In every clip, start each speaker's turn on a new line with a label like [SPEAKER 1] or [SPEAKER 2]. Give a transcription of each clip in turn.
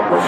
[SPEAKER 1] Chelsea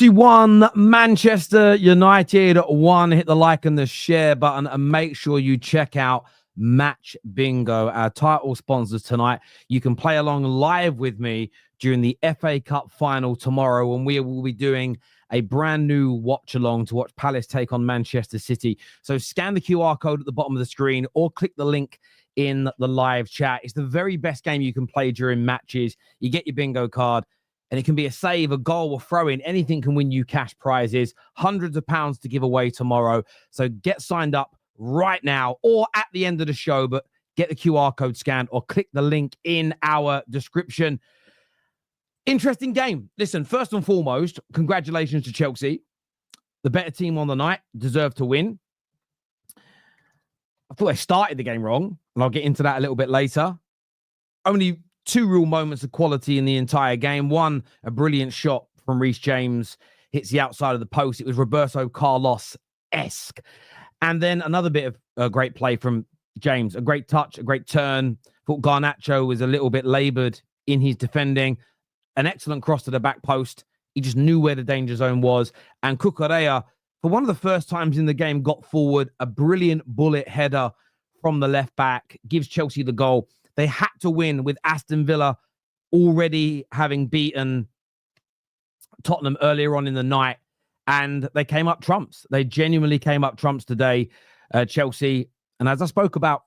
[SPEAKER 1] 1, Manchester United 1. Hit the like and the share button and make sure you check out Match Bingo, our title sponsors tonight. You can play along live with me during the FA Cup final tomorrow, and we will be doing a brand new watch along to watch Palace take on Manchester City. So scan the QR code at the bottom of the screen or click the link in the live chat. It's the very best game you can play during matches. You get your bingo card, and it can be a save, a goal, or throw-in. Anything can win you cash prizes, hundreds of pounds to give away tomorrow. So get signed up right now or at the end of the show, but get the QR code scanned or click the link in our description. Interesting game. Listen, first and foremost, congratulations to Chelsea. The better team on the night, deserved to win. I thought they started the game wrong, and I'll get into that a little bit later. Only two real moments of quality in the entire game. One, a brilliant shot from Reece James, hits the outside of the post. It was Roberto Carlos-esque. And then another bit of a great play from James. A great touch, a great turn. Thought Garnacho was a little bit laboured in his defending. An excellent cross to the back post. He just knew where the danger zone was. And Cucurella, for one of the first times in the game, got forward. A brilliant bullet header from the left back. Gives Chelsea the goal. They had to win with Aston Villa already having beaten Tottenham earlier on in the night. And they came up trumps. They genuinely came up trumps today, Chelsea. And as I spoke about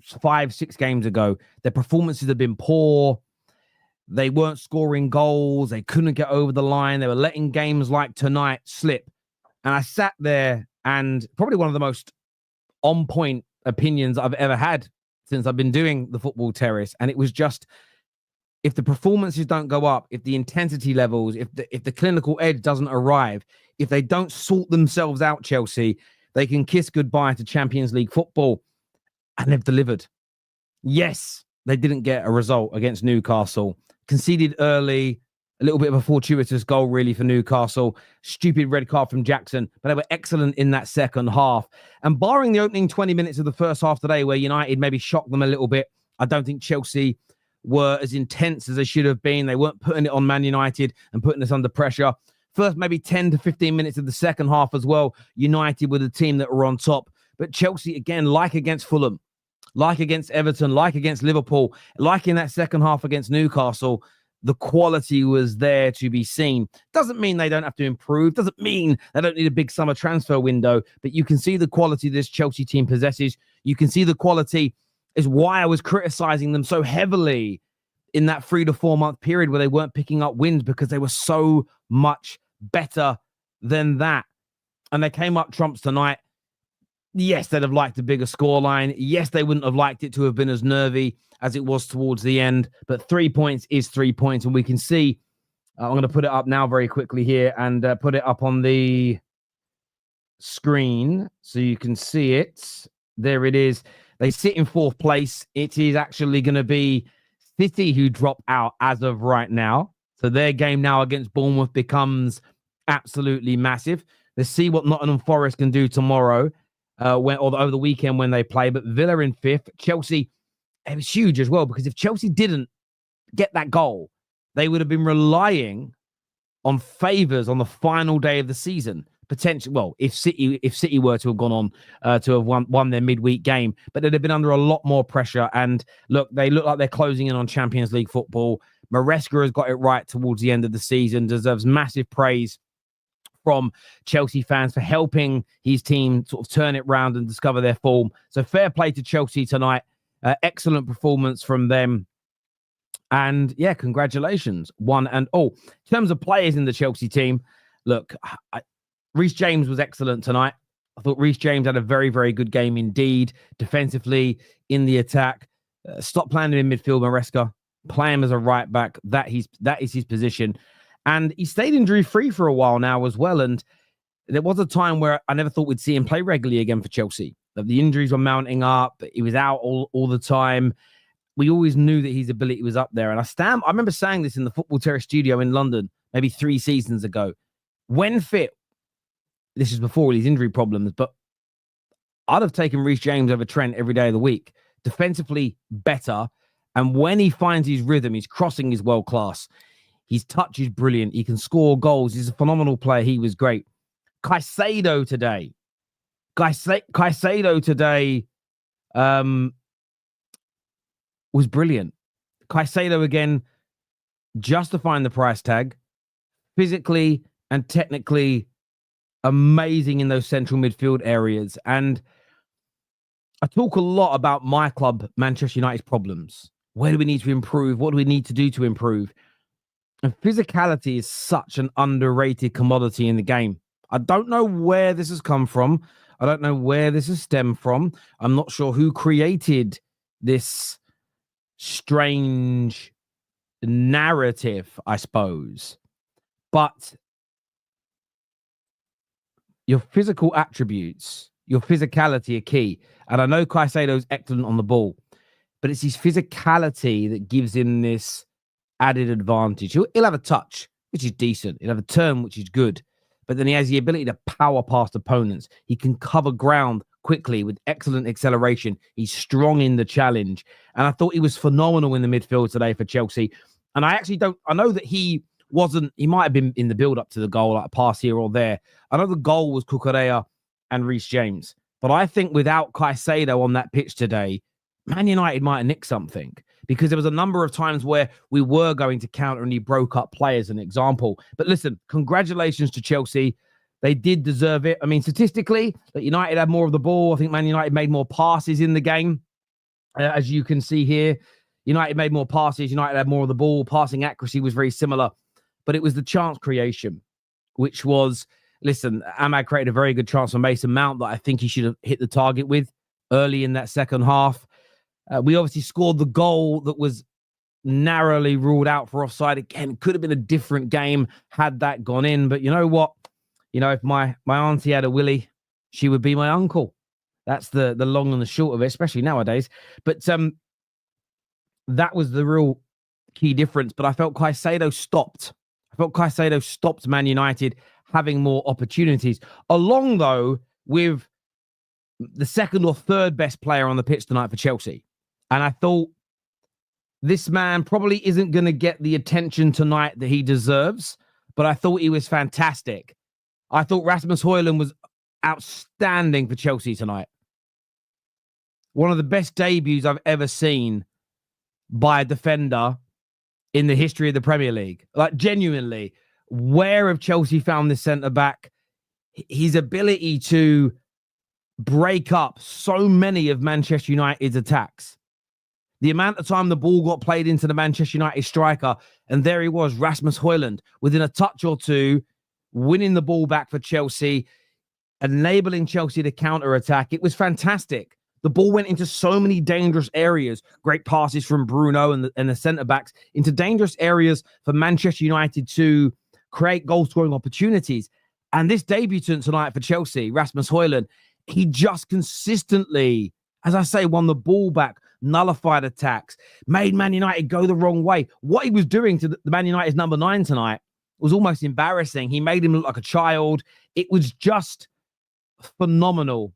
[SPEAKER 1] 5-6 games ago, their performances have been poor. They weren't scoring goals. They couldn't get over the line. They were letting games like tonight slip. And I sat there, and probably one of the most on-point opinions I've ever had since I've been doing the Football Terrace. And it was just, if the performances don't go up, if the intensity levels, if the clinical edge doesn't arrive, if they don't sort themselves out, Chelsea, they can kiss goodbye to Champions League football. And they've delivered. Yes, they didn't get a result against Newcastle. Conceded early, a little bit of a fortuitous goal, really, for Newcastle. Stupid red card from Jackson, but they were excellent in that second half. And barring the opening 20 minutes of the first half today, where United maybe shocked them a little bit, I don't think Chelsea were as intense as they should have been. They weren't putting it on Man United and putting us under pressure. First, maybe 10 to 15 minutes of the second half as well, United were the team that were on top. But Chelsea, again, like against Fulham, like against Everton, like against Liverpool, like in that second half against Newcastle, the quality was there to be seen. Doesn't mean they don't have to improve. Doesn't mean they don't need a big summer transfer window. But you can see the quality this Chelsea team possesses. You can see the quality is why I was criticizing them so heavily in that 3 to 4 month period where they weren't picking up wins, because they were so much better than that. And they came up trumps tonight. Yes, they'd have liked a bigger scoreline. Yes, they wouldn't have liked it to have been as nervy as it was towards the end. But 3 points is 3 points. And we can see, I'm going to put it up now very quickly here and put it up on the screen so you can see it. There it is. They sit in 4th place. It is actually going to be City who drop out as of right now. So their game now against Bournemouth becomes absolutely massive. Let's see what Nottingham Forest can do tomorrow. Over the weekend when they play. But Villa in 5th. Chelsea, it was huge as well, because if Chelsea didn't get that goal, they would have been relying on favours on the final day of the season. Potentially, well, if City were to have gone on to have won their midweek game, but they'd have been under a lot more pressure. And look, they look like they're closing in on Champions League football. Maresca has got it right towards the end of the season, deserves massive praise from Chelsea fans for helping his team sort of turn it round and discover their form. So fair play to Chelsea tonight. Excellent performance from them. And yeah, congratulations. One and all. In terms of players in the Chelsea team, look, Reece James was excellent tonight. I thought Reece James had a very, very good game indeed. Defensively, in the attack. Stop playing him in midfield, Maresca. Play him as a right back. That is his position. And he stayed injury-free for a while now as well. And there was a time where I never thought we'd see him play regularly again for Chelsea. The injuries were mounting up. He was out all the time. We always knew that his ability was up there. And I remember saying this in the Football Terrace studio in London, maybe 3 seasons ago. When fit, this is before these injury problems, but I'd have taken Reece James over Trent every day of the week. Defensively better. And when he finds his rhythm, his crossing is world class. His touch is brilliant. He can score goals. He's a phenomenal player. He was great. Caicedo today. Caicedo today was brilliant. Caicedo again, justifying the price tag. Physically and technically amazing in those central midfield areas. And I talk a lot about my club, Manchester United's problems. Where do we need to improve? What do we need to do to improve? And physicality is such an underrated commodity in the game. I don't know where this has come from. I don't know where this has stemmed from. I'm not sure who created this strange narrative, I suppose. But your physical attributes, your physicality are key. And I know Caicedo's excellent on the ball, but it's his physicality that gives him this added advantage. He'll have a touch, which is decent. He'll have a turn, which is good. But then he has the ability to power past opponents. He can cover ground quickly with excellent acceleration. He's strong in the challenge. And I thought he was phenomenal in the midfield today for Chelsea. And I know that he might have been in the build-up to the goal, like a pass here or there. I know the goal was Cucurella and Reece James. But I think without Caicedo on that pitch today, Man United might have nicked something. Because there was a number of times where we were going to counter and he broke up play as an example. But listen, congratulations to Chelsea. They did deserve it. I mean, statistically, that United had more of the ball. I think Man United made more passes in the game. As you can see here, United made more passes. United had more of the ball. Passing accuracy was very similar. But it was the chance creation, which was, listen, Ahmad created a very good chance for Mason Mount that I think he should have hit the target with early in that second half. We obviously scored the goal that was narrowly ruled out for offside. Again, could have been a different game had that gone in. But you know what? You know, if my auntie had a willy, she would be my uncle. That's the long and the short of it, especially nowadays. But that was the real key difference. But I felt Caicedo stopped. Man United having more opportunities. Along, though, with the second or third best player on the pitch tonight for Chelsea. And I thought this man probably isn't going to get the attention tonight that he deserves, but I thought he was fantastic. I thought Rasmus Højlund was outstanding for Chelsea tonight. One of the best debuts I've ever seen by a defender in the history of the Premier League. Like, genuinely, where have Chelsea found this centre-back? His ability to break up so many of Manchester United's attacks. The amount of time the ball got played into the Manchester United striker, and there he was, Rasmus Højlund, within a touch or two, winning the ball back for Chelsea, enabling Chelsea to counter-attack. It was fantastic. The ball went into so many dangerous areas. Great passes from Bruno and the centre-backs into dangerous areas for Manchester United to create goal-scoring opportunities. And this debutant tonight for Chelsea, Rasmus Højlund, he just consistently, as I say, won the ball back, nullified attacks, made Man United go the wrong way. What he was doing to the Man United's number 9 tonight was almost embarrassing. He made him look like a child. It was just phenomenal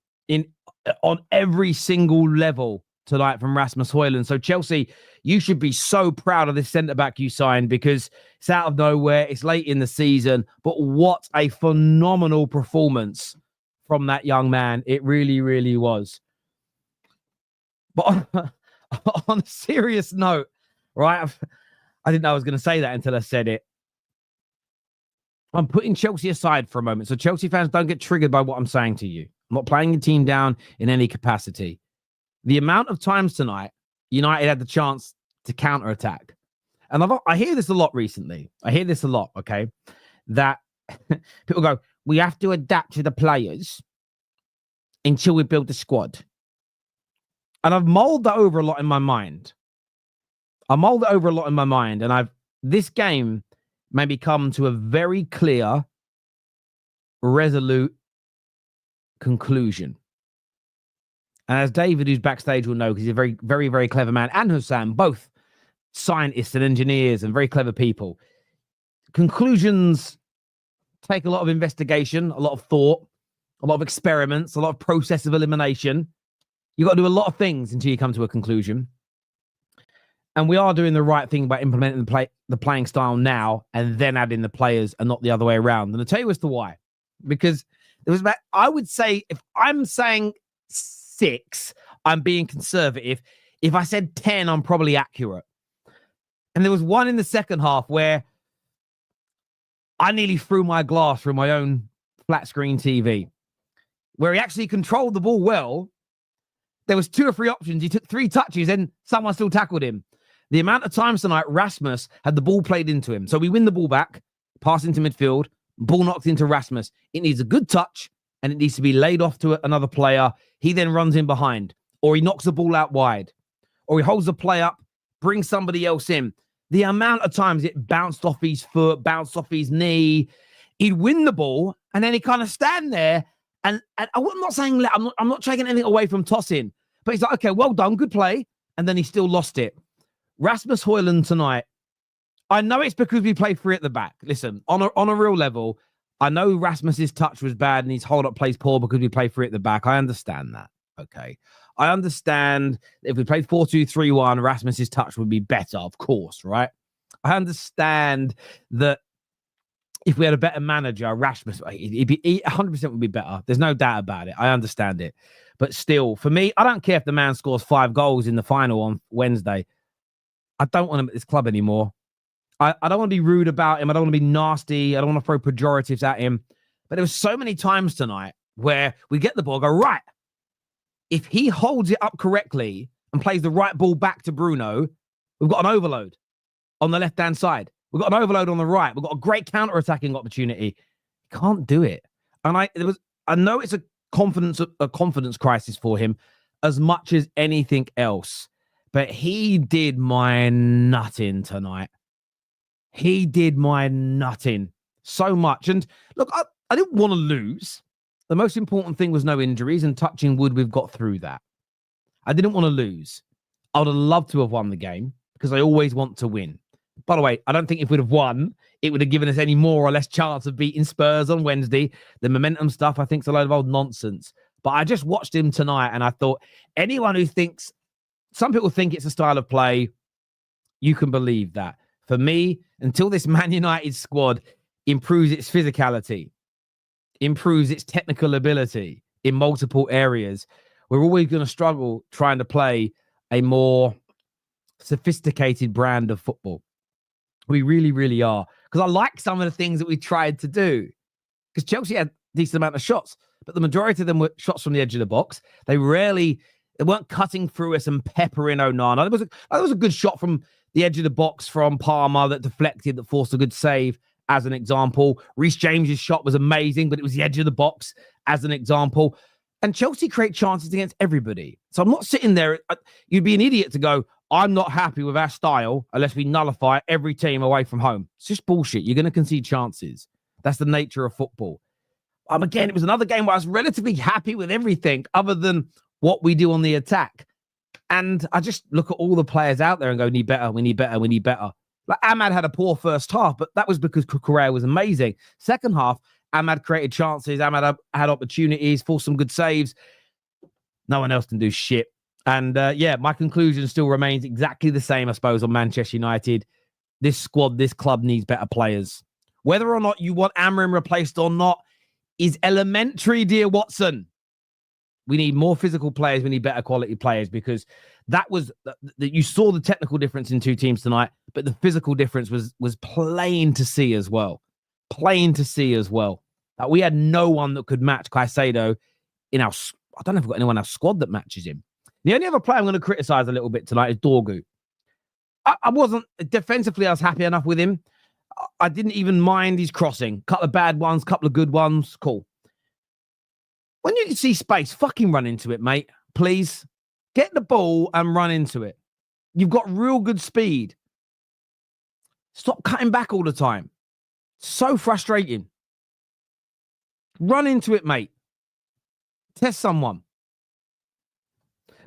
[SPEAKER 1] on every single level tonight from Rasmus Højlund. So Chelsea, you should be so proud of this centre-back you signed because it's out of nowhere. It's late in the season, but what a phenomenal performance from that young man. It really, really was. But on a serious note, right? I didn't know I was going to say that until I said it. I'm putting Chelsea aside for a moment. So Chelsea fans, don't get triggered by what I'm saying to you. I'm not playing your team down in any capacity. The amount of times tonight United had the chance to counter-attack. And I hear this a lot recently. Okay? That people go, we have to adapt to the players until we build the squad. And I've mulled that over a lot in my mind. And this game maybe come to a very clear, resolute conclusion. And as David, who's backstage, will know, because he's a very, very, very clever man, and Husam, both scientists and engineers and very clever people. Conclusions take a lot of investigation, a lot of thought, a lot of experiments, a lot of process of elimination. You've got to do a lot of things until you come to a conclusion. And we are doing the right thing by implementing the playing style now and then adding the players and not the other way around. And I'll tell you as to why. Because there was I would say, if I'm saying 6, I'm being conservative. If I said 10, I'm probably accurate. And there was one in the second half where I nearly threw my glass through my own flat screen TV, where he actually controlled the ball well. There was 2 or 3 options. He took 3 touches and someone still tackled him. The amount of times tonight Rasmus had the ball played into him. So we win the ball back, pass into midfield, ball knocked into Rasmus. It needs a good touch and it needs to be laid off to another player. He then runs in behind, or he knocks the ball out wide, or he holds the play up, brings somebody else in. The amount of times it bounced off his foot, bounced off his knee, he'd win the ball and then he kind of stand there. And I'm not saying, I'm not taking anything away from tossing, but he's like, okay, well done, good play. And then he still lost it. Rasmus Højlund tonight, I know it's because we play 3 at the back. Listen, on a real level, I know Rasmus's touch was bad and his hold-up plays poor because we play 3 at the back. I understand that, okay? I understand if we played 4-2-3-1, Rasmus's touch would be better, of course, right? I understand that if we had a better manager, Rasmus, he 100% would be better. There's no doubt about it. I understand it. But still, for me, I don't care if the man scores 5 goals in the final on Wednesday. I don't want him at this club anymore. I don't want to be rude about him. I don't want to be nasty. I don't want to throw pejoratives at him. But there was so many times tonight where we get the ball, go, right, if he holds it up correctly and plays the right ball back to Bruno, we've got an overload on the left-hand side. We've got an overload on the right. We've got a great counter-attacking opportunity. Can't do it. And I know it's a confidence crisis for him as much as anything else. But he did my nutting tonight. He did my nutting so much. And look, I didn't want to lose. The most important thing was no injuries, and touching wood, we've got through that. I didn't want to lose. I would have loved to have won the game because I always want to win. By the way, I don't think if we'd have won, it would have given us any more or less chance of beating Spurs on Wednesday. The momentum stuff, I think, is a load of old nonsense. But I just watched him tonight and I thought, anyone who thinks, some people think it's a style of play, you can believe that. For me, until this Man United squad improves its physicality, improves its technical ability in multiple areas, we're always going to struggle trying to play a more sophisticated brand of football. We really, really are. Because I like some of the things that we tried to do. Because Chelsea had a decent amount of shots, but the majority of them were shots from the edge of the box. They weren't cutting through us and peppering Onana. There was a good shot from the edge of the box from Palmer that deflected, that forced a good save, as an example. Reece James's shot was amazing, but it was the edge of the box, as an example. And Chelsea create chances against everybody. So I'm not sitting there. You'd be an idiot to go, I'm not happy with our style unless we nullify every team away from home. It's just bullshit. You're going to concede chances. That's the nature of football. Again, it was another game where I was relatively happy with everything other than what we do on the attack. And I just look at all the players out there and go, we need better, we need better, we need better. Like Ahmad had a poor first half, but that was because Kukurea was amazing. Second half, Ahmad created chances. Ahmad had opportunities, forced some good saves. No one else can do shit. And my conclusion still remains exactly the same, I suppose, on Manchester United. This squad, this club needs better players. Whether or not you want Amrin replaced or not is elementary, dear Watson. We need more physical players. We need better quality players, because that was that you saw the technical difference in two teams tonight, but the physical difference was plain to see as well. Plain to see as well. We had no one that could match Caicedo in our. I don't know if we've got anyone in our squad that matches him. The only other player I'm going to criticize a little bit tonight is Dorgu. I wasn't defensively. I was happy enough with him. I didn't even mind his crossing. Couple of bad ones, couple of good ones. Cool. When you can see space, fucking run into it, mate. Please. Get the ball and run into it. You've got real good speed. Stop cutting back all the time. So frustrating. Run into it, mate. Test someone.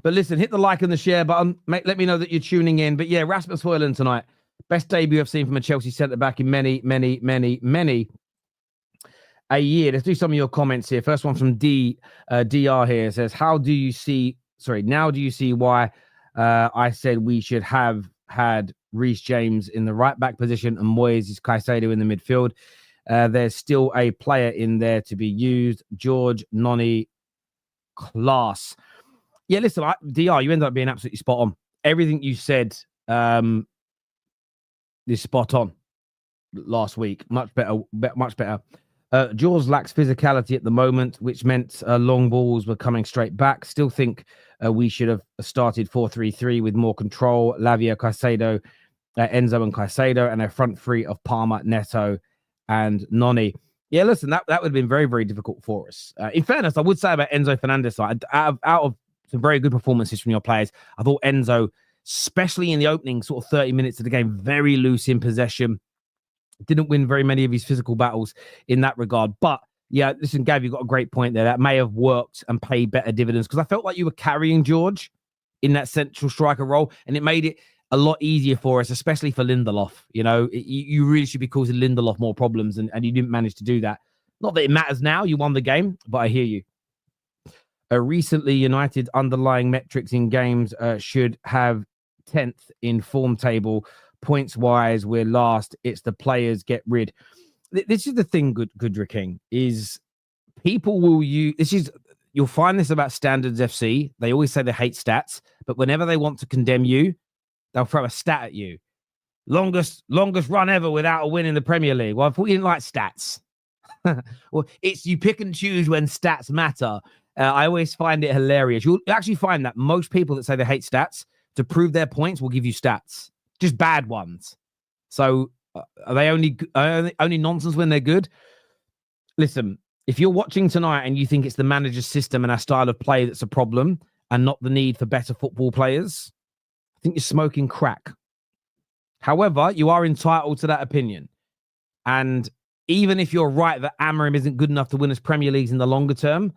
[SPEAKER 1] But listen, hit the like and the share button. Mate, let me know that you're tuning in. But yeah, Rasmus Højlund tonight. Best debut I've seen from a Chelsea centre-back in many, many, many, many a year. Let's do some of your comments here. First one from DR here. It says, now do you see why I said we should have had Reece James in the right back position and Moyes' Caicedo in the midfield? There's still a player in there to be used. George Noni class. Yeah, listen, DR, you ended up being absolutely spot on. Everything you said is spot on last week. Much better. Jaws lacks physicality at the moment, which meant long balls were coming straight back. Still think we should have started 4-3-3 with more control. Lavia, Caicedo, Enzo and Caicedo, and a front three of Palmer, Neto, and Noni. Yeah, listen, that would have been very, very difficult for us. In fairness, I would say about Enzo Fernandez, out of some very good performances from your players, I thought Enzo, especially in the opening sort of 30 minutes of the game, very loose in possession. Didn't win very many of his physical battles in that regard. But yeah, listen, Gav, you've got a great point there. That may have worked and paid better dividends, because I felt like you were carrying George in that central striker role, and it made it a lot easier for us, especially for Lindelof. You know, you really should be causing Lindelof more problems, and you didn't manage to do that. Not that it matters now. You won the game, but I hear you. Recently, United underlying metrics in games should have 10th in form table. Points wise, we're last. It's the players get rid. This is the thing, Goodrick King, is people will use. You'll find this about Standards FC. They always say they hate stats, but whenever they want to condemn you, they'll throw a stat at you. Longest run ever without a win in the Premier League. Well, I thought you didn't like stats. Well, it's you pick and choose when stats matter. I always find it hilarious. You'll actually find that most people that say they hate stats, to prove their points, will give you stats. Just bad ones. So are they only nonsense when they're good? Listen, if you're watching tonight and you think it's the manager's system and our style of play that's a problem and not the need for better football players, I think you're smoking crack. However, you are entitled to that opinion. And even if you're right that Amorim isn't good enough to win us Premier Leagues in the longer term,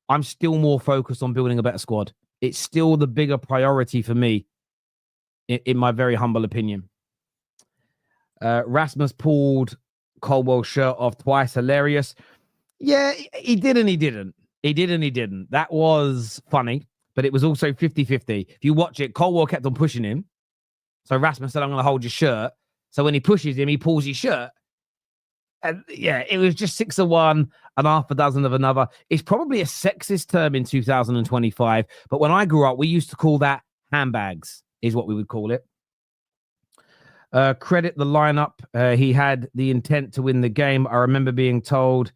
[SPEAKER 1] I'm still more focused on building a better squad. It's still the bigger priority for me, in my very humble opinion. Rasmus pulled Colwell's shirt off twice. Hilarious. Yeah, he did and he didn't. He did and he didn't. That was funny, but it was also 50-50. If you watch it, Colwell kept on pushing him. So Rasmus said, I'm going to hold your shirt. So when he pushes him, he pulls his shirt. And yeah, it was just 6 of one and half a dozen of another. It's probably a sexist term in 2025. But when I grew up, we used to call that handbags, is what we would call it. Credit the lineup. He had the intent to win the game. I remember being told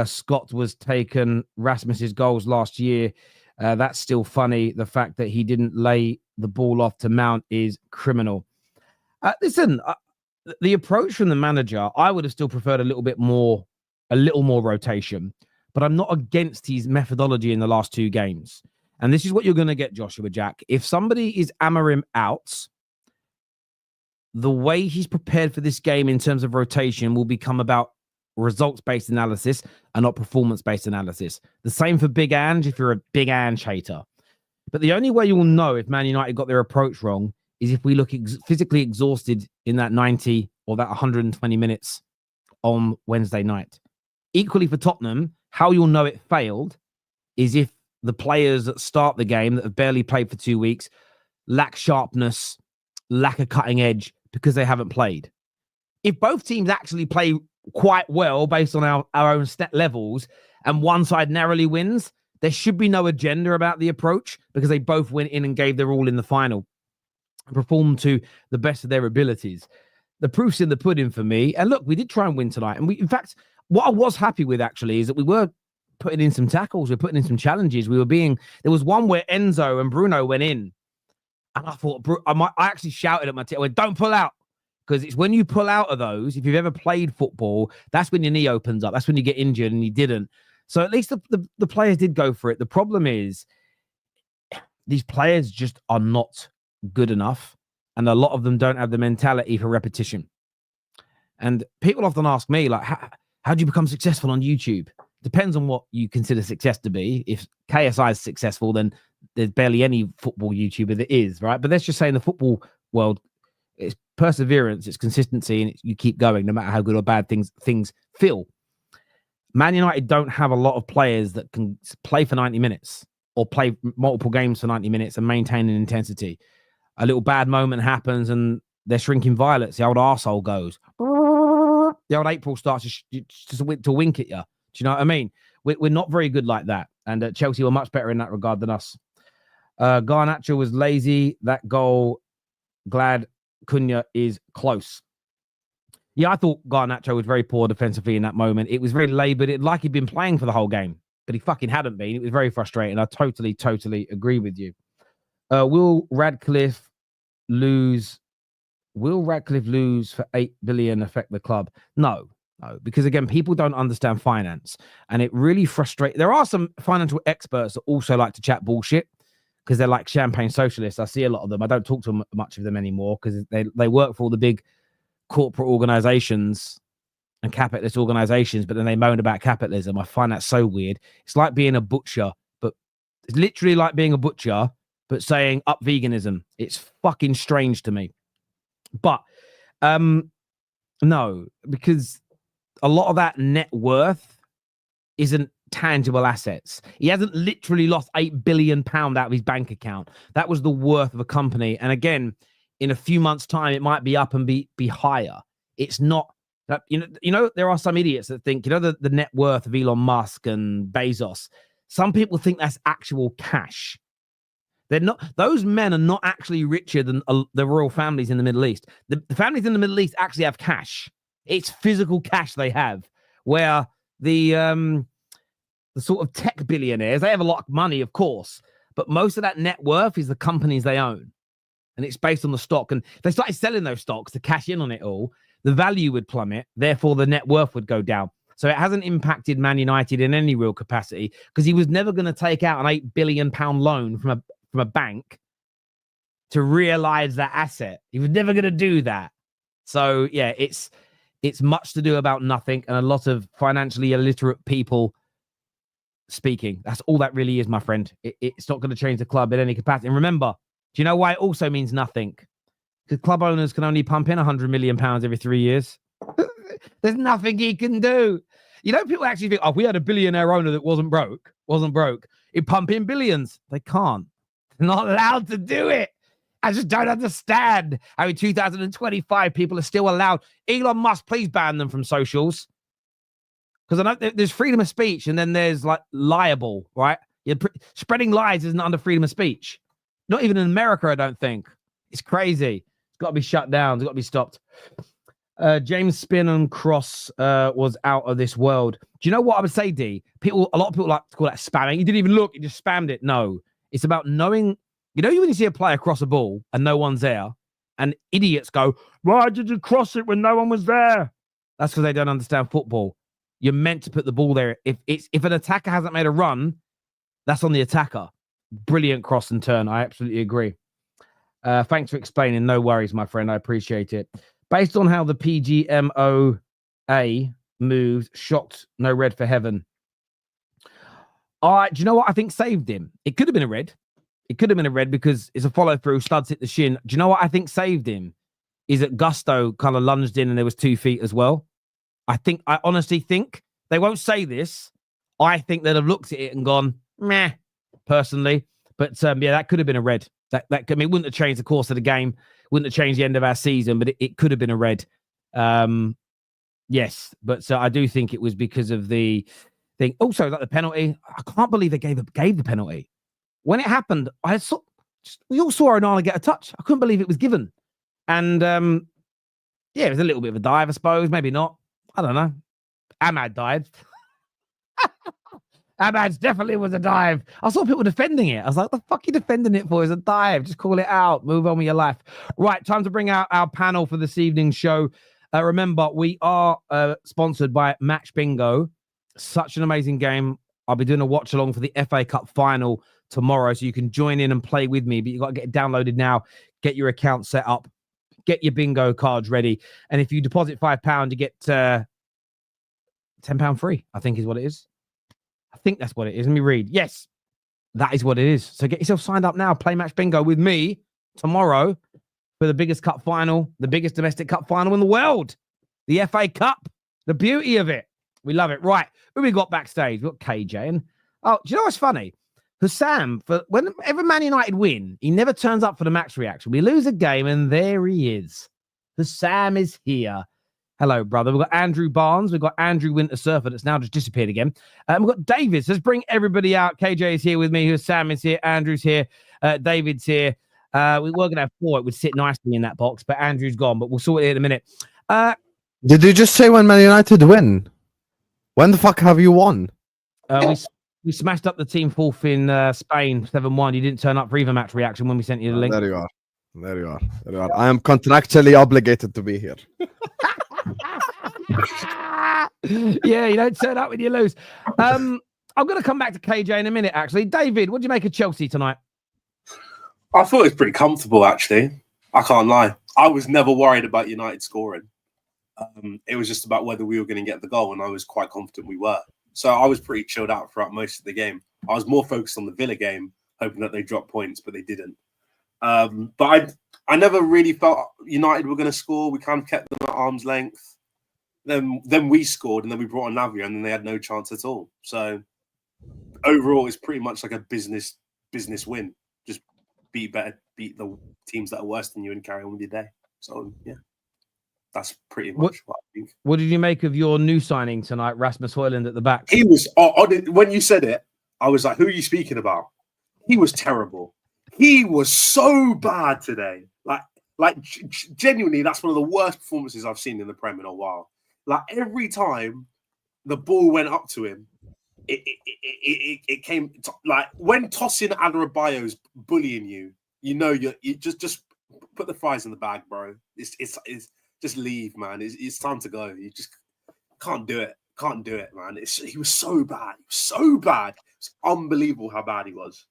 [SPEAKER 1] Scott was taken Rasmus's goals last year. That's still funny. The fact that he didn't lay the ball off to Mount is criminal. Listen, the approach from the manager, I would have still preferred a little more rotation, but I'm not against his methodology in the last 2 games. And this is what you're going to get, Joshua Jack. If somebody is Amorim out, the way he's prepared for this game in terms of rotation will become about results-based analysis and not performance-based analysis. The same for Big Ange if you're a Big Ange hater. But the only way you will know if Man United got their approach wrong is if we look physically exhausted in that 90 or that 120 minutes on Wednesday night. Equally for Tottenham, how you'll know it failed is if the players that start the game that have barely played for 2 weeks lack sharpness, lack a cutting edge because they haven't played. If both teams actually play quite well based on our own stat levels and one side narrowly wins, there should be no agenda about the approach because they both went in and gave their all in the final and performed to the best of their abilities. The proof's in the pudding for me. And look, we did try and win tonight. And in fact, what I was happy with actually is that we were putting in some tackles. We're putting in some challenges. There was one where Enzo and Bruno went in. And I thought, I actually shouted at my team, I went, don't pull out. Because it's when you pull out of those, if you've ever played football, that's when your knee opens up. That's when you get injured, and he didn't. So at least the players did go for it. The problem is these players just are not good enough. And a lot of them don't have the mentality for repetition. And people often ask me, like, how do you become successful on YouTube? Depends on what you consider success to be. If KSI is successful, then there's barely any football YouTuber that is, right? But let's just say in the football world, it's perseverance, it's consistency, and you keep going no matter how good or bad things feel. Man United don't have a lot of players that can play for 90 minutes or play multiple games for 90 minutes and maintain an intensity. A little bad moment happens and they're shrinking violets. The old arsehole goes. The old April starts just to wink at you. Do you know what I mean? We're not very good like that. And Chelsea were much better in that regard than us. Garnacho was lazy. That goal, glad Cunha is close. Yeah, I thought Garnacho was very poor defensively in that moment. It was very laboured, like he'd been playing for the whole game, but he fucking hadn't been. It was very frustrating. I totally agree with you. Will Radcliffe lose for 8 billion affect the club? No, because again, people don't understand finance, and it really frustrates. There are some financial experts that also like to chat bullshit because they're like champagne socialists. I see a lot of them. I don't talk to much of them anymore because they work for all the big corporate organizations and capitalist organizations, but then they moan about capitalism. I find that so weird. It's like being a butcher, but it's literally like being a butcher, but saying up veganism. It's fucking strange to me. But no, because a lot of that net worth isn't tangible assets. He hasn't literally lost £8 billion out of his bank account. That was the worth of a company. And again, in a few months' time, it might be up and be higher. It's not that, you know, there are some idiots that think, the net worth of Elon Musk and Bezos. Some people think that's actual cash. They're not. Those men are not actually richer than the royal families in the Middle East. The families in the Middle East actually have cash. It's physical cash they have. Where the sort of tech billionaires, they have a lot of money, of course, but most of that net worth is the companies they own. And it's based on the stock. And if they started selling those stocks to cash in on it all, the value would plummet. Therefore, the net worth would go down. So it hasn't impacted Man United in any real capacity because he was never going to take out an £8 billion loan from a bank to realize that asset. He was never going to do that. So, yeah, it's much to do about nothing and a lot of financially illiterate people speaking. That's all that really is, my friend. It's not going to change the club in any capacity. And remember, do you know why it also means nothing? Because club owners can only pump in £100 million every 3 years. There's nothing he can do. People actually think, if we had a billionaire owner that wasn't broke, he'd pump in billions. They can't. They're not allowed to do it. I just don't understand how in 2025 people are still allowed. Elon Musk, please ban them from socials. Because I know there's freedom of speech and then there's like liable, right? Spreading lies isn't under freedom of speech. Not even in America, I don't think. It's crazy. It's got to be shut down. It's got to be stopped. James Spin and Cross was out of this world. Do you know what I would say, D? A lot of people like to call that spamming. You didn't even look. You just spammed it. No. It's about knowing. When you see a player cross a ball and no one's there, and idiots go, why did you cross it when no one was there? That's because they don't understand football. You're meant to put the ball there. If an attacker hasn't made a run, that's on the attacker. Brilliant cross and turn. I absolutely agree. Thanks for explaining. No worries, my friend. I appreciate it. Based on how the PGMOA moved, shocked, no red for heaven. All right, do you know what I think saved him? It could have been a red. It could have been a red because it's a follow-through. Studs hit the shin. Do you know what I think saved him? Is that Gusto kind of lunged in and there was 2 feet as well. I honestly think, they won't say this, I think they'd have looked at it and gone, meh, personally. But yeah, that could have been a red. It wouldn't have changed the course of the game, wouldn't have changed the end of our season, but it could have been a red. Yes, but I do think it was because of the thing. Also, like the penalty, I can't believe they gave the penalty. When it happened, we all saw Onana get a touch. I couldn't believe it was given. And yeah, it was a little bit of a dive, I suppose. Maybe not. I don't know. Ahmad dived. Ahmad's definitely was a dive. I saw people defending it. I was like, the fuck are you defending it for? It's a dive. Just call it out. Move on with your life. Right, time to bring out our panel for this evening's show. Remember, we are sponsored by Match Bingo. Such an amazing game. I'll be doing a watch along for the FA Cup final tomorrow, so you can join in and play with me, but you've got to get it downloaded now, get your account set up, get your bingo cards ready, and if you deposit £5, you get £10 free, I think is what it is. I think that's what it is. Let me read. Yes, that is what it is. So get yourself signed up now. Play Match Bingo with me tomorrow for the biggest cup final, the biggest domestic cup final in the world, the FA Cup. The beauty of it. We love it. Right. Who we got backstage? We've got KJ. And do you know what's funny? Husam, whenever Man United win, he never turns up for the match reaction. We lose a game, and there he is. Husam is here. Hello, brother. We've got Andrew Barnes. We've got Andrew Winter Surfer that's now just disappeared again. We've got David. So let's bring everybody out. KJ is here with me. Husam is here. Andrew's here. David's here. We were going to have 4. It would sit nicely in that box, but Andrew's gone. But we'll sort it in a minute.
[SPEAKER 2] Did you just say when Man United win? When the fuck have you won?
[SPEAKER 1] We smashed up the team 4th in Spain, 7-1. You didn't turn up for either match reaction when we sent you the link.
[SPEAKER 2] There you are. There you are. There you are. I am contractually obligated to be here.
[SPEAKER 1] Yeah, you don't turn up when you lose. I'm going to come back to KJ in a minute, actually. David, what do you make of Chelsea tonight?
[SPEAKER 3] I thought it was pretty comfortable, actually. I can't lie. I was never worried about United scoring. It was just about whether we were going to get the goal, and I was quite confident we were. So I was pretty chilled out throughout most of the game. I was more focused on the Villa game, hoping that they dropped points, but they didn't. But I never really felt United were going to score. We kind of kept them at arm's length. Then we scored, and then we brought on Navia, and then they had no chance at all. So overall, it's pretty much like a business win. Just beat the teams that are worse than you and carry on with your day. So yeah, that's pretty much what I think.
[SPEAKER 1] What did you make of your new signing tonight, Rasmus Højlund at the back?
[SPEAKER 3] He was when you said it, I was like, "Who are you speaking about?" He was terrible. He was so bad today. Like genuinely, that's one of the worst performances I've seen in the Prem in a while. Like every time the ball went up to him, it came like when tossing Adebayo's bullying you. You know, you just put the fries in the bag, bro. It's just leave, man. It's time to go. You just can't do it. Can't do it, man. He was so bad. He was so bad. It's unbelievable how bad he was.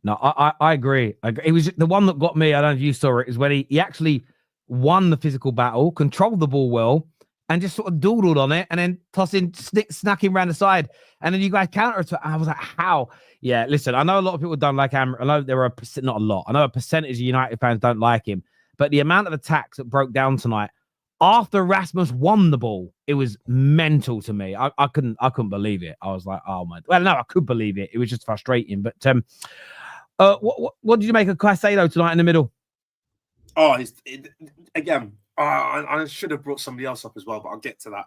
[SPEAKER 1] No, I agree. It was the one that got me. I don't know if you saw it. Is when he actually won the physical battle, controlled the ball well, and just sort of doodled on it, and then snacking around the side, and then you guys counter to it. I was like, how? Yeah, listen, I know a lot of people don't like him. I know there are not a lot. I know a percentage of United fans don't like him, but the amount of attacks that broke down tonight after Rasmus won the ball, it was mental to me. I couldn't believe it. I was like, oh my. Well, no, I could believe it. It was just frustrating. But what did you make of Caicedo tonight in the middle?
[SPEAKER 3] Oh, again. I should have brought somebody else up as well, but I'll get to that.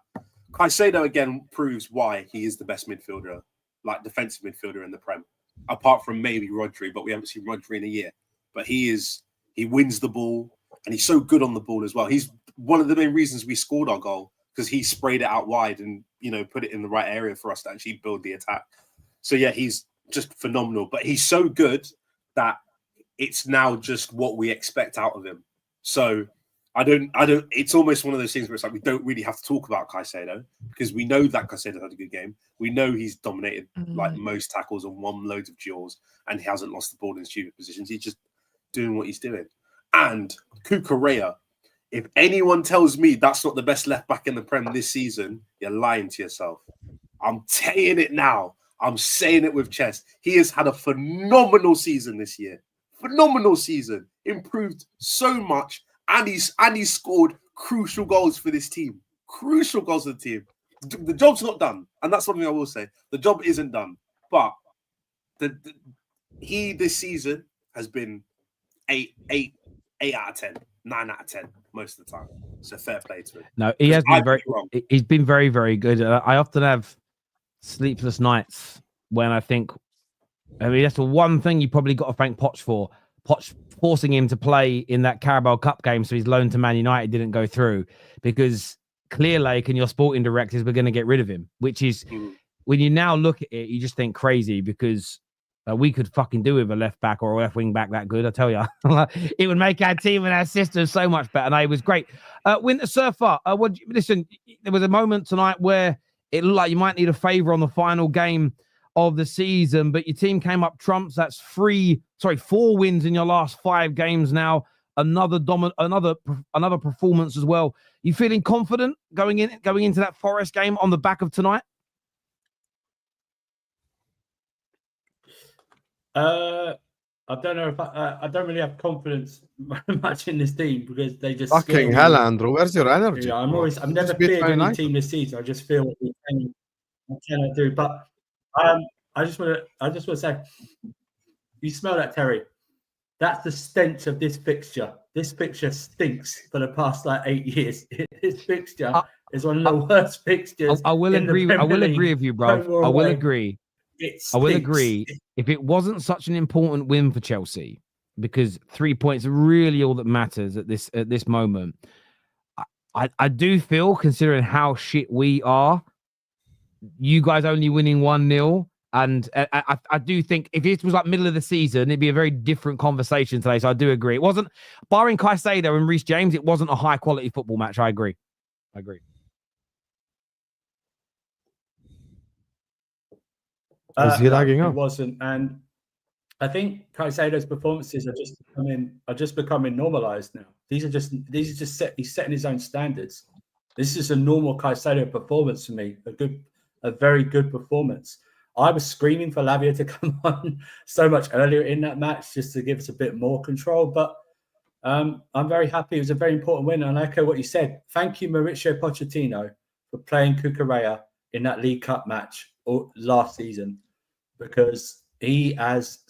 [SPEAKER 3] Caicedo again proves why he is the best midfielder, like defensive midfielder in the Prem, apart from maybe Rodri, but we haven't seen Rodri in a year. But he wins the ball, and he's so good on the ball as well. He's one of the main reasons we scored our goal, because he sprayed it out wide and put it in the right area for us to actually build the attack. So yeah, he's just phenomenal. But he's so good that it's now just what we expect out of him. So I don't. It's almost one of those things where it's like we don't really have to talk about Caicedo, because we know that Caicedo had a good game. We know he's dominated like most tackles and won loads of duels, and he hasn't lost the ball in stupid positions. He's just doing what he's doing. And Cucurella, if anyone tells me that's not the best left back in the Prem this season, you're lying to yourself. I'm saying it now. I'm saying it with chest. He has had a phenomenal season this year. Phenomenal season. Improved so much. And he's scored crucial goals for this team. Crucial goals for the team. The job's not done, and that's something I will say. The job isn't done, but he this season has been 8 out of 10, 9 out of 10 most of the time. So fair play to him.
[SPEAKER 1] No, he has been he's been very, very good. I often have sleepless nights when I think, that's the one thing you probably got to thank Poch for. Poch forcing him to play in that Carabao Cup game so his loan to Man United didn't go through, because Clearlake and your sporting directors were going to get rid of him, which is, when you now look at it, you just think crazy, because we could fucking do with a left back or a left wing back that good, I tell you. It would make our team and our system so much better. And it was great. Winter Surfer, listen, there was a moment tonight where it looked like you might need a favour on the final game of the season, but your team came up trumps. That's 4 wins in your last 5 games now. Another performance as well. You feeling confident going into that Forest game on the back of tonight?
[SPEAKER 4] I I don't know if I don't really have confidence much in this team because they just
[SPEAKER 2] Fucking hell, Andrew. Where's your energy?
[SPEAKER 4] Yeah,
[SPEAKER 2] bro?
[SPEAKER 4] I've never
[SPEAKER 2] Just beat
[SPEAKER 4] feared
[SPEAKER 2] Man
[SPEAKER 4] any
[SPEAKER 2] United.
[SPEAKER 4] team this season. I just feel what we cannot do. But I just want to say, you smell that, Terry? That's the stench of this fixture. This fixture stinks for the past 8 years. This fixture is one of the worst fixtures.
[SPEAKER 1] I will agree. I will agree with you, bro. I will agree. I will agree. If it wasn't such an important win for Chelsea, because 3 points are really all that matters at this moment. I do feel, considering how shit we are, you guys only winning 1-0. And I do think if it was middle of the season, it'd be a very different conversation today. So I do agree. It wasn't, barring Caicedo and Reece James, it wasn't a high quality football match. I agree.
[SPEAKER 2] Is he lagging
[SPEAKER 4] It
[SPEAKER 2] up?
[SPEAKER 4] wasn't. And I think Caicedo's performances are just becoming normalized now. These are just he's setting his own standards. This is a normal Caicedo performance for me. A very good performance. I was screaming for Lavia to come on so much earlier in that match just to give us a bit more control. But I'm very happy. It was a very important win. And I echo what you said. Thank you, Mauricio Pochettino, for playing Cucurella in that League Cup match last season, because he has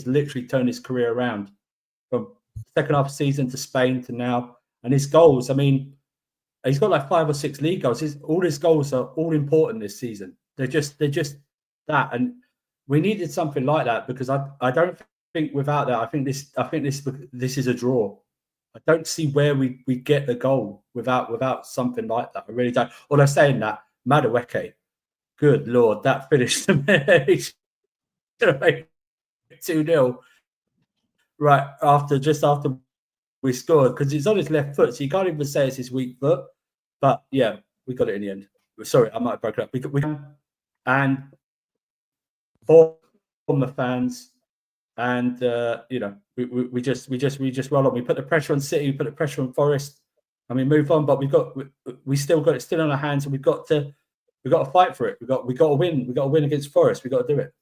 [SPEAKER 4] literally turned his career around from second half of the season to Spain to now. And his goals, he's got 5 or 6 league goals. All his goals are all important this season. They're just that. And we needed something like that, because I don't think without that, I think this is a draw. I don't see where we get the goal without something like that. I really don't. Although saying that, Madueke, good Lord, that finished the match 2-0 right after we scored, because it's on his left foot, so you can't even say it's his weak foot. But yeah, we got it in the end. Sorry, I might have broken up. We and for the fans, and we just roll on. We put the pressure on City, we put the pressure on Forest, and we move on. But we still got it still in our hands, and we've got to fight for it. We got to win. We got to win against Forest. We got to do it.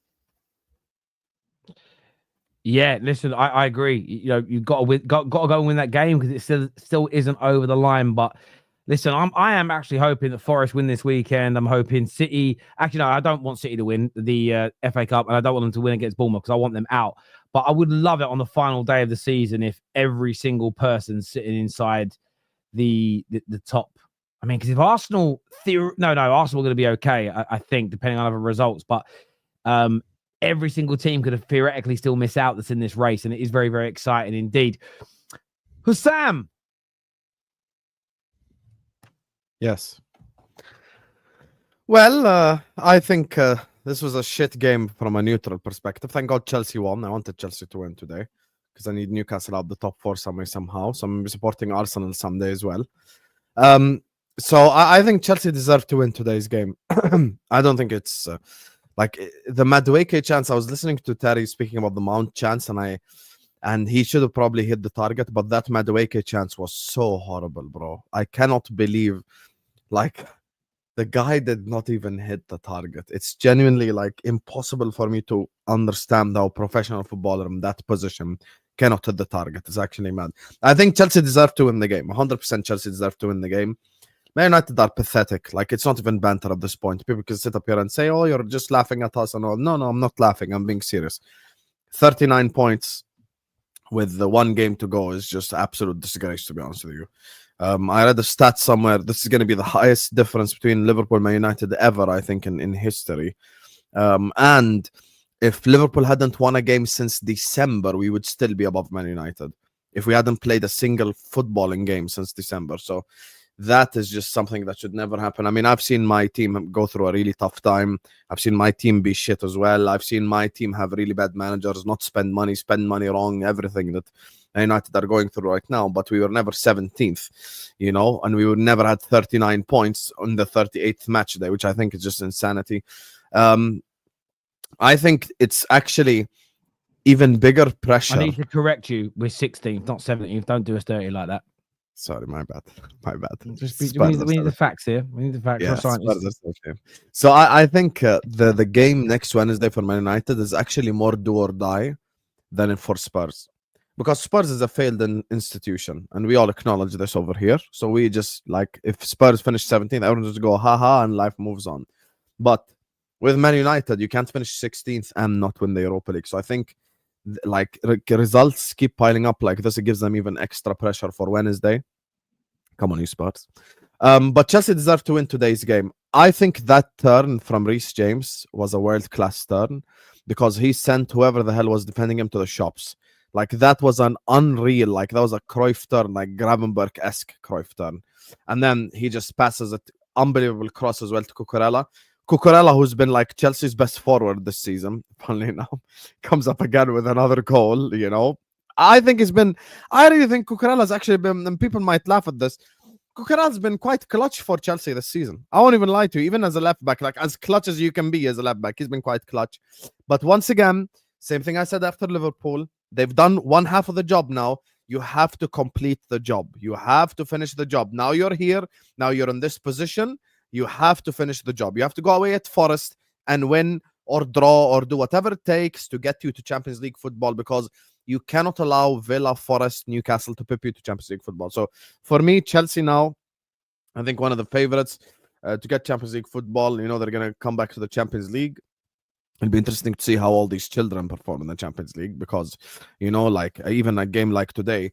[SPEAKER 1] Yeah, listen, I agree. You've got to win, got to go and win that game, because it still isn't over the line. But listen, I am actually hoping that Forest win this weekend. I'm hoping City. Actually, no, I don't want City to win the FA Cup, and I don't want them to win against Bournemouth, because I want them out. But I would love it on the final day of the season if every single person sitting inside the top. Because if Arsenal, Arsenal are going to be okay, I think, depending on other results. But every single team could theoretically still miss out that's in this race, and it is very, very exciting indeed. Husam.
[SPEAKER 2] Yes. Well, I think this was a shit game from a neutral perspective. Thank God Chelsea won. I wanted Chelsea to win today, because I need Newcastle out the top 4 somehow. So I'm supporting Arsenal someday as well. So I think Chelsea deserved to win today's game. I don't think it's the Madueke chance. I was listening to Terry speaking about the Mount chance, and he should have probably hit the target, but that Madueke chance was so horrible, bro. I cannot believe the guy did not even hit the target. It's genuinely impossible for me to understand how a professional footballer in that position cannot hit the target. It's actually mad. I think Chelsea deserved to win the game. 100% Chelsea deserved to win the game. Man United are pathetic. It's not even banter at this point. People can sit up here and say, oh, you're just laughing at us and all. No, I'm not laughing. I'm being serious. 39 points with the 1 game to go is just absolute disgrace, to be honest with you. I read a stat somewhere. This is going to be the highest difference between Liverpool and Man United ever, I think, in history. And if Liverpool hadn't won a game since December, we would still be above Man United if we hadn't played a single footballing game since December. So that is just something that should never happen. I've seen my team go through a really tough time. I've seen my team be shit as well. I've seen my team have really bad managers, not spend money wrong, everything that United are going through right now. But we were never 17th, and we would never had 39 points on the 38th match day, which I think is just insanity. I think it's actually even bigger pressure.
[SPEAKER 1] I need to correct you. We're 16th, not 17th. Don't do us dirty like that.
[SPEAKER 2] Sorry, my bad. My bad.
[SPEAKER 1] Just
[SPEAKER 2] Spurs
[SPEAKER 1] we need
[SPEAKER 2] are
[SPEAKER 1] the facts here. We need the facts.
[SPEAKER 2] Yeah,
[SPEAKER 1] You're a scientist.
[SPEAKER 2] Spurs are so shame. So I think the game next Wednesday for Man United is actually more do or die than for Spurs, because Spurs is a failed institution, and we all acknowledge this over here. So we just like, if Spurs finish 17th, everyone just go haha, and life moves on. But with Man United, you can't finish 16th and not win the Europa League. So I think results keep piling up like this. It gives them even extra pressure for Wednesday. Come on, you Spurs. But Chelsea deserve to win today's game. I think that turn from Reece James was a world-class turn, because he sent whoever the hell was defending him to the shops. Like, that was an unreal, like, that was a Cruyff turn, like Gravenberch-esque Cruyff turn. And then he just passes it, unbelievable cross as well to Cucurella. Cucurella, who's been like Chelsea's best forward this season, funnily enough, comes up again with another goal, you know. I really think Cucurella's actually been, and people might laugh at this, Cucurella's been quite clutch for Chelsea this season. I won't even lie to you, even as a left back, like as clutch as you can be as a left back, he's been quite clutch. But once again, same thing I said after Liverpool, they've done one half of the job now. You have to complete the job. You have to finish the job. Now you're here. Now you're in this position. You have to finish the job. You have to go away at Forest and win or draw or do whatever it takes to get you to Champions League football, because you cannot allow Villa, Forest, Newcastle to pip you to Champions League football. So for me, Chelsea now, I think one of the favorites to get Champions League football. You know, they're going to come back to the Champions League. It'll be interesting to see how all these children perform in the Champions League, because, you know, like even a game like today,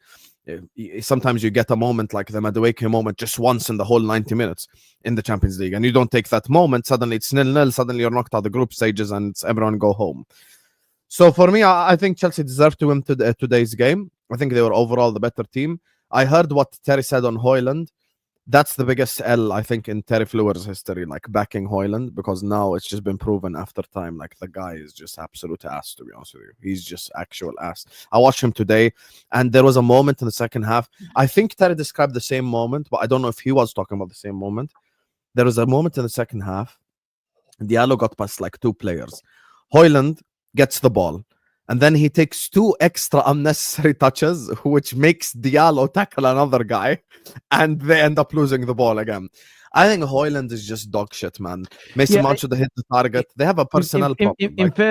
[SPEAKER 2] sometimes you get a moment like the Madueke moment just once in the whole 90 minutes in the Champions League, and you don't take that moment, suddenly it's 0-0, suddenly you're knocked out of the group stages and it's everyone go home. So for me, I think Chelsea deserve to win today's game. I think they were overall the better team. I heard what Terry said on Højlund. That's the biggest L, I think, in Terry Fleur's history, like backing Højlund, because now it's just been proven after time, like the guy is just absolute ass, to be honest with you. He's just actual ass. I watched him today, and there was a moment in the second half. I think Terry described the same moment, but I don't know if he was talking about the same moment. There was a moment in the second half. Diallo got past like two players. Højlund gets the ball, and then he takes two extra unnecessary touches, which makes Diallo tackle another guy, and they end up losing the ball again. I think Højlund is just dog shit, man. Mason Mount should have hit the target. They have a personnel problem.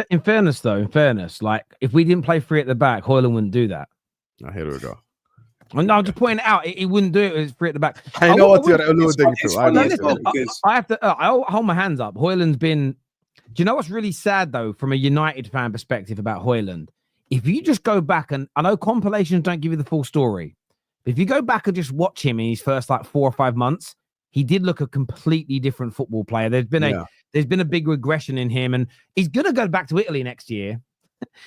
[SPEAKER 1] In fairness, like, if we didn't play free at the back, Højlund wouldn't do that.
[SPEAKER 2] Oh, here we go.
[SPEAKER 1] No, I'm just pointing it out. He wouldn't do it with free at the back.
[SPEAKER 2] I know what you're alluding to.
[SPEAKER 1] I have to I'll hold my hands up. Højlund's been... Do you know what's really sad, though, from a United fan perspective about Højlund? If you just go back, and I know compilations don't give you the full story, but if you go back and just watch him in his first like 4 or 5 months, he did look a completely different football player. There's been a big regression in him, and he's going to go back to Italy next year,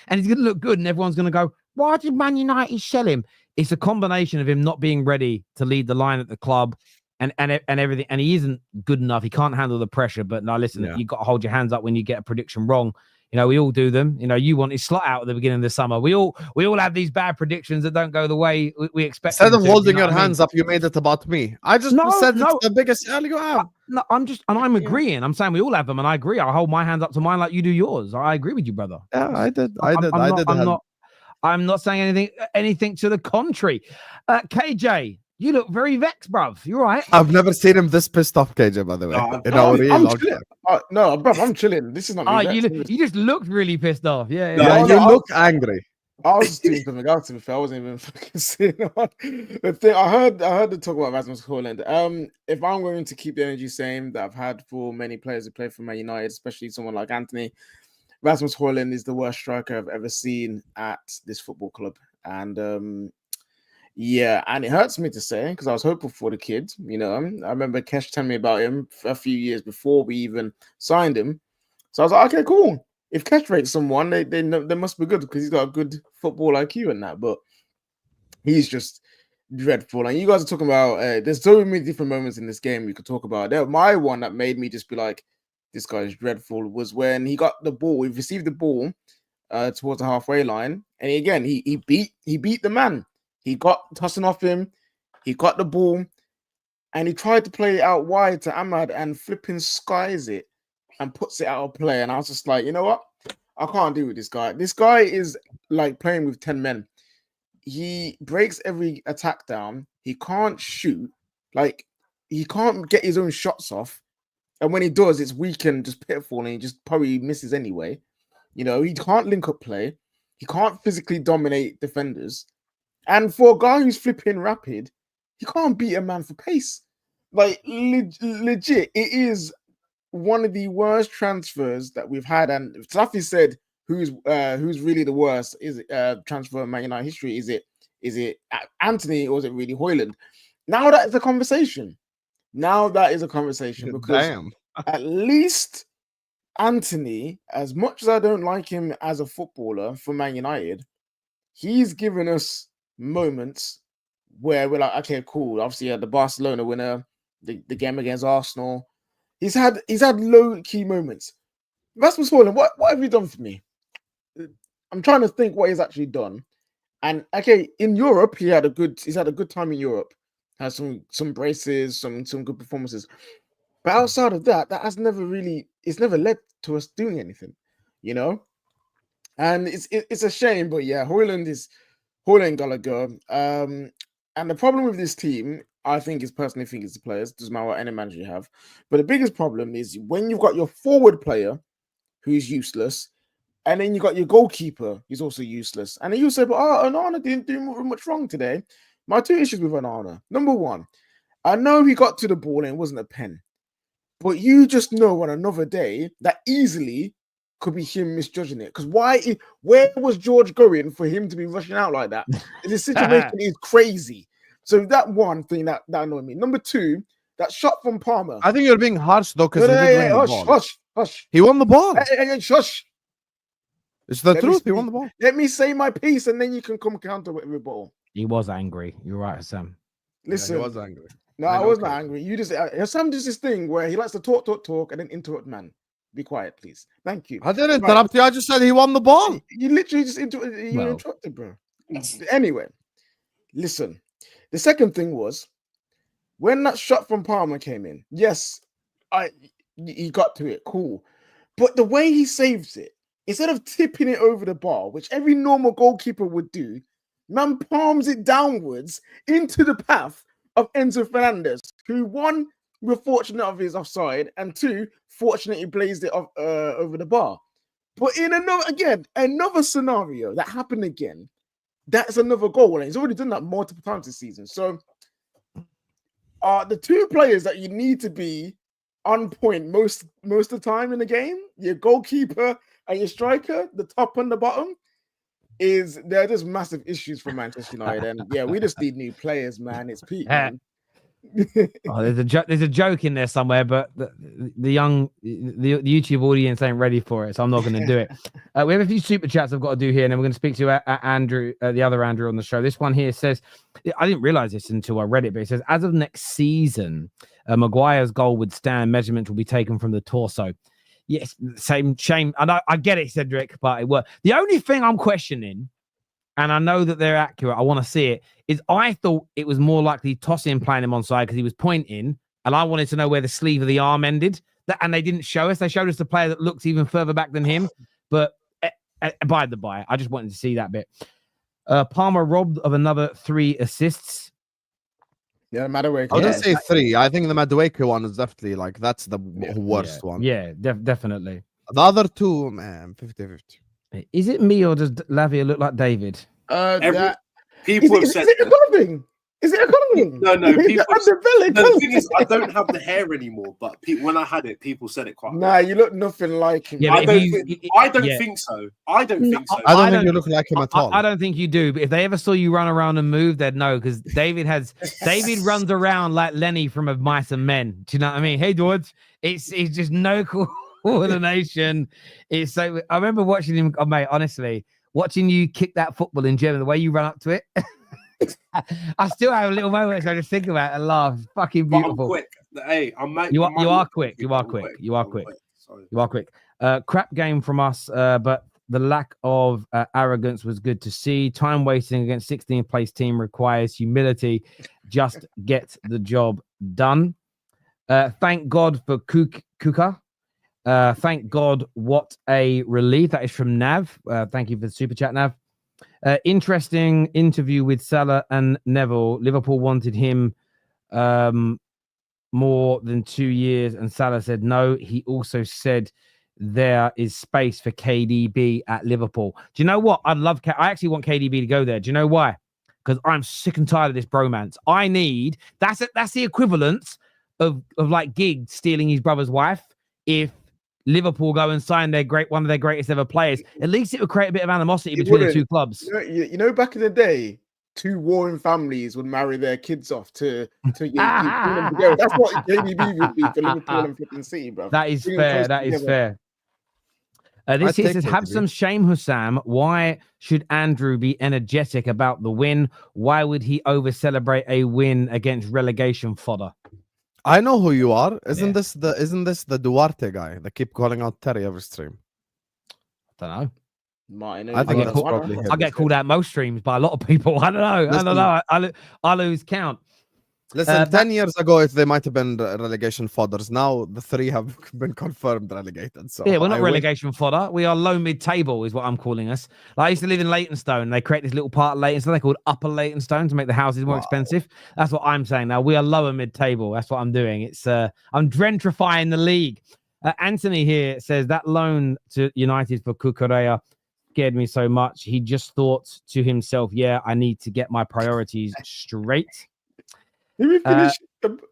[SPEAKER 1] and he's going to look good, and everyone's going to go, why did Man United sell him? It's a combination of him not being ready to lead the line at the club, and everything, and he isn't good enough. He can't handle the pressure. But now, listen, you've got to hold your hands up when you get a prediction wrong. You know, we all do them. You know, you want his slot out at the beginning of the summer. We all have these bad predictions that don't go the way we expect.
[SPEAKER 2] Instead of holding your hands up, you made it about me. I just said it's the biggest hell you have.
[SPEAKER 1] No, I'm agreeing. I'm saying we all have them, and I agree. I'll hold my hands up to mine like you do yours. I agree with you, brother.
[SPEAKER 2] Yeah, I did.
[SPEAKER 1] I'm not saying anything to the contrary. KJ, you look very vexed, bruv. You're right.
[SPEAKER 2] I've never seen him this pissed off, KJ, by the way.
[SPEAKER 5] No, bruv, I'm chilling. This is not me.
[SPEAKER 1] You just looked really pissed off. Yeah.
[SPEAKER 2] You look angry.
[SPEAKER 5] I was just doing something else, to be fair. I wasn't even fucking seeing the thing. I heard the talk about Rasmus Højlund. If I'm going to keep the energy same that I've had for many players who play for Man United, especially someone like Anthony, Rasmus Højlund is the worst striker I've ever seen at this football club. And and it hurts me to say, because I was hopeful for the kid. You know, I remember Kesh telling me about him a few years before we even signed him. So I was like, okay, cool. If Kesh rates someone, they must be good, because he's got a good football IQ and that. But he's just dreadful. And you guys are talking about, there's so many different moments in this game we could talk about. My one that made me just be like, this guy is dreadful, was when he got the ball. He received the ball towards the halfway line, and he beat the man. He got tossing off him. He got the ball, and he tried to play it out wide to Ahmad, and flipping skies it and puts it out of play. And I was just like, you know what? I can't deal with this guy. This guy is like playing with 10 men. He breaks every attack down. He can't shoot. Like, he can't get his own shots off. And when he does, it's weak and just pitiful, and he just probably misses anyway. You know, he can't link up play. He can't physically dominate defenders. And for a guy who's flipping rapid, he can't beat a man for pace. Like, legit, it is one of the worst transfers that we've had. And Safi said, who's really the worst? Is it transfer in Man United history? Is it Anthony, or is it really Højlund? Now that is a conversation. Because at least Anthony, as much as I don't like him as a footballer for Man United, he's given us moments where we're like, okay, cool. Obviously, the Barcelona winner, the game against Arsenal. He's had low key moments. Rasmus Højlund, what have you done for me? I'm trying to think what he's actually done. And okay, in Europe, he's had a good time in Europe. Has some braces, some good performances. But outside of that, it's never led to us doing anything, you know? And it's a shame, but yeah, Højlund gotta go. And the problem with this team, I personally think it's the players. Doesn't matter what any manager you have. But the biggest problem is when you've got your forward player who's useless, and then you got your goalkeeper who's also useless. And then you say, but Onana didn't do much wrong today. My two issues with Onana. Number one, I know he got to the ball and it wasn't a pen. But you just know on another day that easily could be him misjudging it. Because where was George going for him to be rushing out like that? The situation is crazy. So that one thing that annoyed me. Number two, that shot from Palmer.
[SPEAKER 2] I think you're being harsh though, because
[SPEAKER 5] hush.
[SPEAKER 2] He won the ball.
[SPEAKER 5] Hey, shush.
[SPEAKER 2] It's the truth. He won the ball.
[SPEAKER 5] Let me say my piece, and then you can come counter with rebuttal.
[SPEAKER 1] He was angry. You're right, Sam.
[SPEAKER 5] Listen,
[SPEAKER 2] he was angry.
[SPEAKER 5] No, I was not angry. You just Sam does this thing where he likes to talk, and then interrupt man. Be quiet, please. Thank you.
[SPEAKER 2] I didn't interrupt you. I just said he won the ball.
[SPEAKER 5] You literally just interrupted, bro. Anyway, listen. The second thing was when that shot from Palmer came in. Yes, he got to it. Cool. But the way he saves it, instead of tipping it over the bar, which every normal goalkeeper would do, man palms it downwards into the path of Enzo Fernandez, who one, we're fortunate of his offside, and two, fortunately blazed it off, over the bar. But in another scenario that happened again, that's another goal, and he's already done that multiple times this season. So, the two players that you need to be on point most of the time in the game, your goalkeeper and your striker, the top and the bottom, they're just massive issues for Manchester United. And yeah, we just need new players, man. It's Pete, man.
[SPEAKER 1] There's a joke in there somewhere, but the YouTube audience ain't ready for it, so I'm not going to do it. We have a few super chats I've got to do here, and then we're going to speak to Andrew, the other Andrew on the show. This one here says, I didn't realize this until I read it, but it says, as of next season, Maguire's goal would stand. Measurements will be taken from the torso. Yes, same shame. And I get it, Cedric, but it worked. The only thing I'm questioning, and I know that they're accurate, I want to see it, is I thought it was more likely tossing playing him onside because he was pointing, and I wanted to know where the sleeve of the arm ended. And they didn't show us. They showed us the player that looked even further back than him. But by the by, I just wanted to see that bit. Palmer robbed of another 3 assists.
[SPEAKER 5] Yeah, Madueke.
[SPEAKER 2] I wouldn't say 3. I think the Madueke one is definitely that's the worst one.
[SPEAKER 1] Yeah, definitely.
[SPEAKER 2] The other 2, man, 50-50.
[SPEAKER 1] Is it me or does Lavia look like David?
[SPEAKER 3] People have said.
[SPEAKER 5] Is it a coloring?
[SPEAKER 3] No. The thing is, I don't have the hair anymore. But when I had it, people said it quite.
[SPEAKER 5] Nah, you look nothing like him.
[SPEAKER 3] Yeah, I don't think so. I don't think so.
[SPEAKER 2] I don't think you look like him at all.
[SPEAKER 1] I don't think you do. But if they ever saw you run around and move, they'd know because David runs around like Lenny from of Mice and Men. Do you know what I mean? Hey, George, it's just no coordination. It's so. I remember watching him, mate. Honestly, watching you kick that football in Germany, the way you run up to it. I still have a little moment I just think about it and laugh. It's fucking beautiful.
[SPEAKER 3] But I'm quick. Hey,
[SPEAKER 1] you are quick. You are quick. Crap game from us, but the lack of arrogance was good to see. Time wasting against 16th place team requires humility. Just get the job done. Thank God for Kuka. Thank God, what a relief. That is from Nav. Thank you for the super chat, Nav. Interesting interview with Salah and Neville. Liverpool wanted him more than 2 years, and Salah said no. He also said there is space for KDB at Liverpool. Do you know what? I actually want KDB to go there. Do you know why? Because I'm sick and tired of this bromance. That's the equivalent of like Giggs stealing his brother's wife. If Liverpool go and sign one of their greatest ever players, at least it would create a bit of animosity between the two clubs.
[SPEAKER 5] You know, back in the day, two warring families would marry their kids off to keep them together. That's what KDB would be for Liverpool and flipping City, bro.
[SPEAKER 1] That is fair. That is fair. This here says, have some shame, Husam. Why should Andrew be energetic about the win? Why would he over-celebrate a win against relegation fodder?
[SPEAKER 2] I know who you are. Isn't this the Duarte guy that keep calling out Terry every stream?
[SPEAKER 1] I don't know.
[SPEAKER 5] Martin,
[SPEAKER 2] I think that's probably him.
[SPEAKER 1] I get called out most streams by a lot of people. I don't know.
[SPEAKER 2] Listen,
[SPEAKER 1] I don't know. I lose count.
[SPEAKER 2] Listen, 10 years ago, they might have been relegation fodders. Now the 3 have been confirmed relegated. So
[SPEAKER 1] yeah, we're not relegation fodder. We are low mid-table, is what I'm calling us. Like, I used to live in Leytonstone. They create this little part of Leytonstone. They called Upper Leytonstone to make the houses more expensive. That's what I'm saying. Now we are lower mid-table. That's what I'm doing. It's I'm gentrifying the league. Anthony here says that loan to United for Cucurella scared me so much. He just thought to himself, "Yeah, I need to get my priorities straight."
[SPEAKER 5] Did we finish?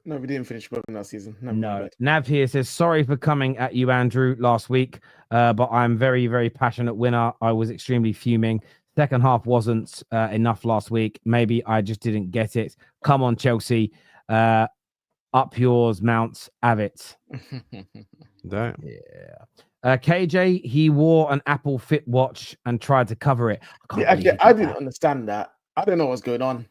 [SPEAKER 5] No, we didn't finish both in that season.
[SPEAKER 1] No. Nav here says, sorry for coming at you, Andrew, last week, but I'm very, very passionate winner. I was extremely fuming. Second half wasn't enough last week. Maybe I just didn't get it. Come on, Chelsea. Up yours, Mount. Have it.
[SPEAKER 2] Damn.
[SPEAKER 1] Yeah. KJ, he wore an Apple Fit watch and tried to cover it.
[SPEAKER 5] I didn't understand that. I don't know what's going on.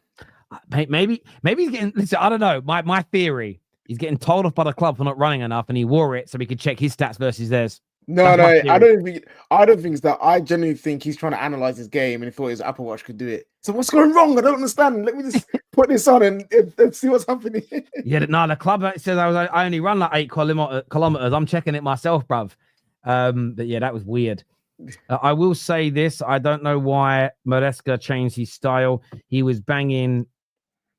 [SPEAKER 1] Maybe he's getting. Listen, I don't know. My theory: he's getting told off by the club for not running enough, and he wore it so he could check his stats versus theirs.
[SPEAKER 5] No, I don't think it's that. I genuinely think he's trying to analyze his game and he thought his Apple Watch could do it. So what's going wrong? I don't understand. Let me just put this on and see what's happening.
[SPEAKER 1] Yeah, no, the club says I only run like 8 kilometers. I'm checking it myself, bruv. But yeah, that was weird. I will say this: I don't know why Maresca changed his style. He was banging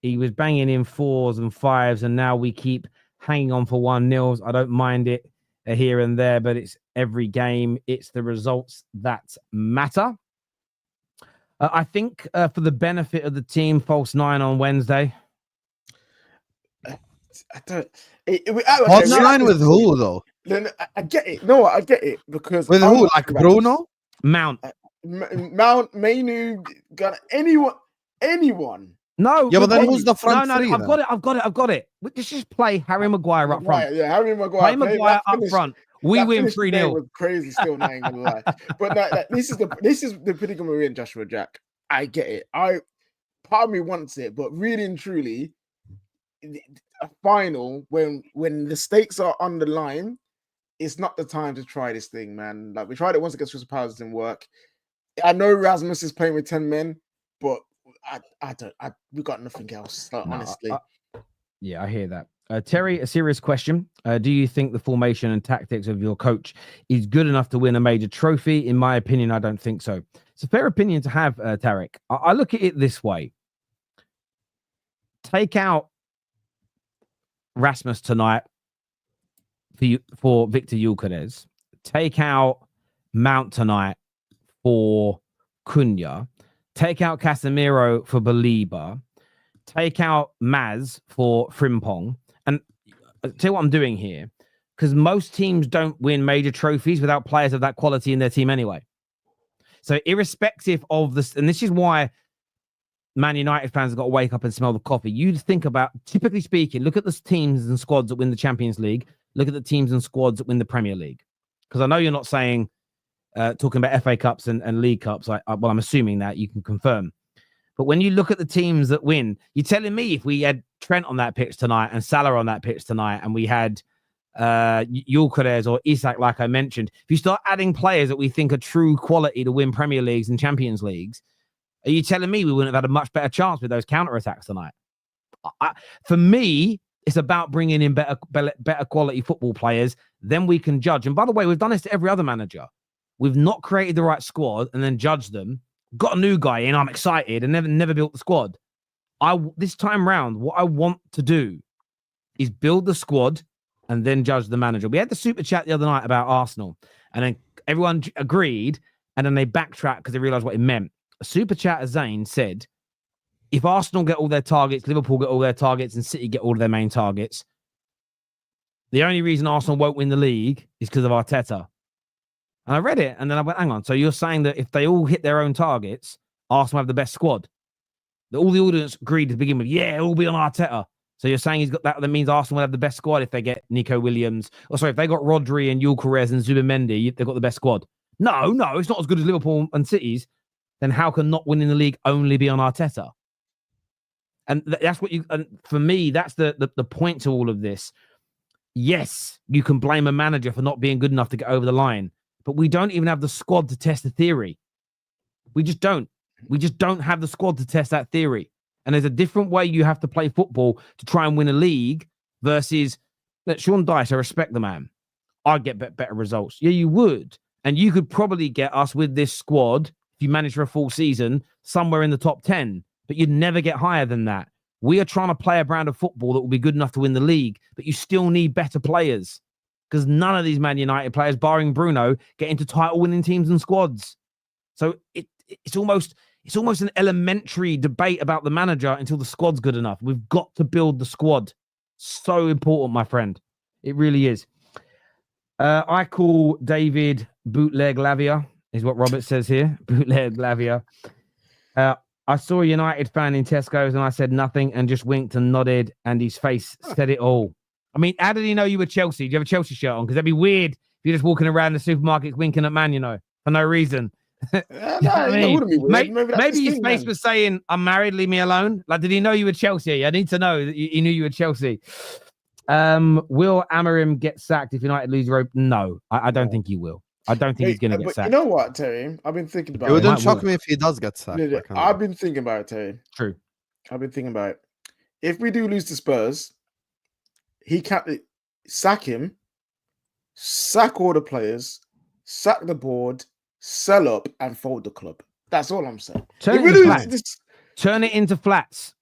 [SPEAKER 1] in 4s and 5s, and now we keep hanging on for 1-0s. I don't mind it here and there, but it's every game. It's the results that matter. I think for the benefit of the team, false 9 on Wednesday.
[SPEAKER 5] I don't.
[SPEAKER 2] False 9 with who though?
[SPEAKER 5] Then I get it. No, I get it because
[SPEAKER 2] with who? Like Bruno,
[SPEAKER 1] Mount,
[SPEAKER 5] Mainu, got anyone.
[SPEAKER 1] No,
[SPEAKER 2] yeah, but then who's the front
[SPEAKER 1] three?
[SPEAKER 2] No,
[SPEAKER 1] I've got it. Let's just play Harry Maguire up front.
[SPEAKER 5] Yeah, Harry Maguire.
[SPEAKER 1] Play Maguire up front. We win 3-0.
[SPEAKER 5] Crazy, still not even gonna lie. But this is the predicament we're in, Joshua Jack. I get it. Part of me wants it, but really and truly, a final when the stakes are on the line, it's not the time to try this thing, man. Like we tried it once against Crystal Palace, didn't work. I know Rasmus is playing with 10 men, but we got nothing else. Like, no, honestly.
[SPEAKER 1] Yeah, I hear that. Terry, a serious question. Do you think the formation and tactics of your coach is good enough to win a major trophy? In my opinion, I don't think so. It's a fair opinion to have, Tarek. I look at it this way. Take out Rasmus tonight for Victor Gyökeres. Take out Mount tonight for Cunha. Take out Casemiro for Baliba. Take out Maz for Frimpong. And I'll tell you what I'm doing here, because most teams don't win major trophies without players of that quality in their team anyway. So irrespective of this, and this is why Man United fans have got to wake up and smell the coffee. You think about, typically speaking, look at the teams and squads that win the Champions League. Look at the teams and squads that win the Premier League. Because I know you're not saying, talking about FA Cups and League Cups. Well, I'm assuming that you can confirm. But when you look at the teams that win, you're telling me if we had Trent on that pitch tonight and Salah on that pitch tonight, and we had Gyökeres or Isak, like I mentioned, if you start adding players that we think are true quality to win Premier Leagues and Champions Leagues, are you telling me we wouldn't have had a much better chance with those counter-attacks tonight? For me, it's about bringing in better quality football players. Then we can judge. And by the way, we've done this to every other manager. We've not created the right squad and then judged them got a new guy in. I'm excited and never built the squad. This time round, what I want to do is build the squad and then judge the manager. We had the super chat the other night about Arsenal, and then everyone agreed, and then they backtracked because they realized what it meant. A super chat, as Zane said, if Arsenal get all their targets, Liverpool get all their targets, and City get all of their main targets, the only reason Arsenal won't win the league is because of Arteta. And I read it, and then I went, hang on. So you're saying that if they all hit their own targets, Arsenal have the best squad? All the audience agreed to begin with, yeah, it'll be on Arteta. So you're saying he's got that means Arsenal will have the best squad if they get Nico Williams. Or sorry, if they got Rodri and Gyökeres and Zubimendi, they've got the best squad. No, it's not as good as Liverpool and City's. Then how can not winning the league only be on Arteta? And that's what and for me, that's the point to all of this. Yes, you can blame a manager for not being good enough to get over the line, but we don't even have the squad to test the theory. We just don't. We just don't have the squad to test that theory. And there's a different way you have to play football to try and win a league versus Sean Dyche. I respect the man. I'd get better results. Yeah, you would. And you could probably get us with this squad, if you manage for a full season, somewhere in the top 10, but you'd never get higher than that. We are trying to play a brand of football that will be good enough to win the league, but you still need better players because none of these Man United players, barring Bruno, get into title-winning teams and squads. So it's almost an elementary debate about the manager until the squad's good enough. We've got to build the squad. So important, my friend. It really is. I call David bootleg Lavia, is what Robert says here. Bootleg Lavia. I saw a United fan in Tesco's and I said nothing and just winked and nodded and his face said it all. I mean, how did he know you were Chelsea? Do you have a Chelsea shirt on? Because that'd be weird if you're just walking around the supermarket winking at Man, for no reason. Maybe his face was saying, I'm married, leave me alone. Like, did he know you were Chelsea? I need to know that he knew you were Chelsea. Will Amorim get sacked if United lose Europa? No, I don't think he will. I don't think he's going to get sacked.
[SPEAKER 5] You know what, Terry? I've been thinking about
[SPEAKER 2] it. It wouldn't shock me if he does get sacked.
[SPEAKER 5] I've been thinking about it, Terry.
[SPEAKER 1] True.
[SPEAKER 5] I've been thinking about it. If we do lose to Spurs, he can't sack him, sack all the players, sack the board, sell up, and fold the club. That's all I'm saying.
[SPEAKER 1] Turn it into flats.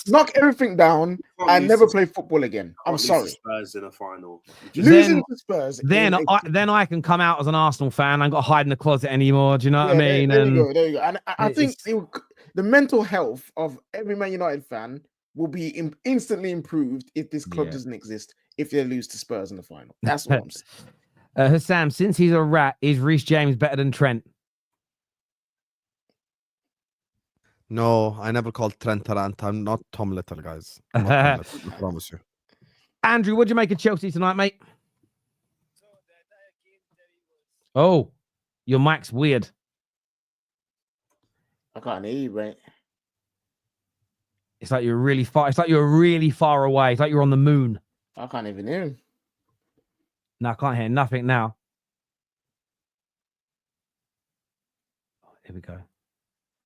[SPEAKER 5] Knock everything down and never play football again. I'm sorry.
[SPEAKER 3] Spurs in a final.
[SPEAKER 5] Losing to Spurs.
[SPEAKER 1] Then I can come out as an Arsenal fan. I ain't got to hide in the closet anymore. Do you know what I mean?
[SPEAKER 5] There you go. And I think the mental health of every Man United fan will be instantly improved if this club doesn't exist, if they lose to Spurs in the final. That's what I'm saying.
[SPEAKER 1] Husam, since he's a rat, is Reece James better than Trent?
[SPEAKER 2] No, I never called Trent a rant. I'm not Tom Little, guys. I'm not Tom Little, I promise you.
[SPEAKER 1] Andrew, what'd you make of Chelsea tonight, mate? Oh, your mic's weird.
[SPEAKER 5] I can't hear you, mate.
[SPEAKER 1] It's like you're really far. It's like you're really far away. It's like you're on the moon.
[SPEAKER 5] I can't even hear him.
[SPEAKER 1] No, I can't hear nothing now. Here we go.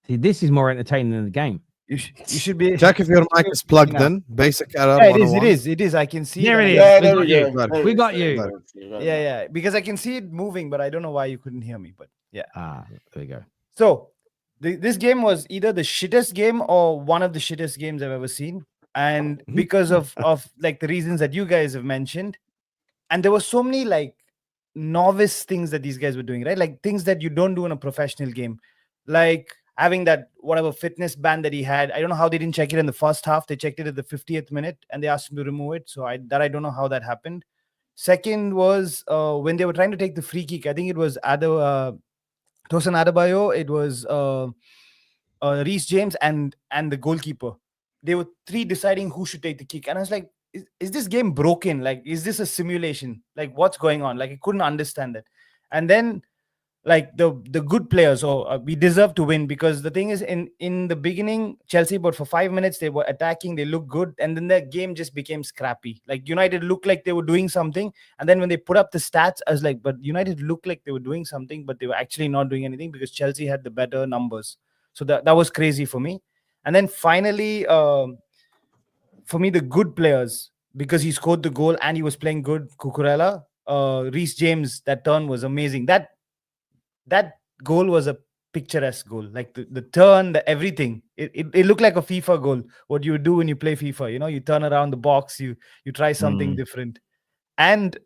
[SPEAKER 1] See, this is more entertaining than the game.
[SPEAKER 6] You should be.
[SPEAKER 2] Check if your mic is plugged in. Basic error.
[SPEAKER 6] Yeah, it is. I can see.
[SPEAKER 1] There it is.
[SPEAKER 5] Yeah, there
[SPEAKER 1] we got you.
[SPEAKER 6] Yeah. Because I can see it moving, but I don't know why you couldn't hear me. But yeah.
[SPEAKER 1] There we go.
[SPEAKER 6] So this game was either the shittest game or one of the shittest games I've ever seen. And because of like the reasons that you guys have mentioned, and there were so many like novice things that these guys were doing, right? Like things that you don't do in a professional game, like having that whatever fitness band that he had. I don't know how they didn't check it in the first half. They checked it at the 50th minute and they asked him to remove it. So I don't know how that happened. Second was when they were trying to take the free kick. I think it was Tosin Adebayo. It was Reece James and the goalkeeper. They were three deciding who should take the kick. And I was like, is this game broken? Like, is this a simulation? Like, what's going on? Like, I couldn't understand it. And then like the good players, we deserve to win, because the thing is, in the beginning, Chelsea, but for 5 minutes they were attacking, they looked good, and then the game just became scrappy. Like United looked like they were doing something, and then when they put up the stats, I was like, but United looked like they were doing something, but they were actually not doing anything because Chelsea had the better numbers. So that was crazy for me. And then finally, for me, the good players, because he scored the goal and he was playing good, Cucurella, Reece James, that turn was amazing. That goal was a picturesque goal. Like the turn, the everything. It looked like a FIFA goal. What you do when you play FIFA, you know, you turn around the box, you try something different. And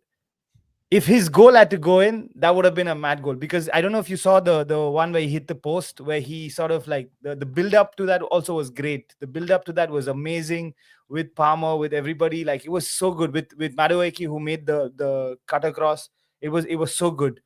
[SPEAKER 6] if his goal had to go in, that would have been a mad goal. Because I don't know if you saw the one where he hit the post, where he sort of like the build up to that also was great. The build up to that was amazing with Palmer, with everybody. Like it was so good with Madueke, who made the cut across. It was so good.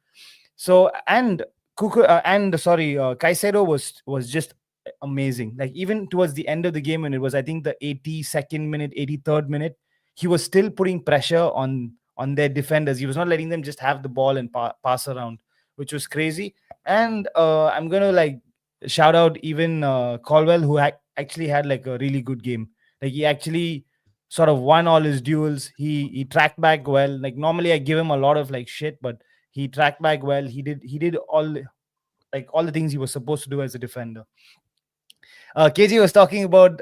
[SPEAKER 6] So and Caicedo was just amazing. Like even towards the end of the game, when it was, I think, the 82nd minute, 83rd minute, he was still putting pressure on their defenders. He was not letting them just have the ball and pass around, which was crazy. And I'm gonna like shout out even Caldwell, who actually had like a really good game. Like he actually sort of won all his duels. He tracked back well. Like normally I give him a lot of like shit, but he tracked back well. He did all the things he was supposed to do as a defender. KG was talking about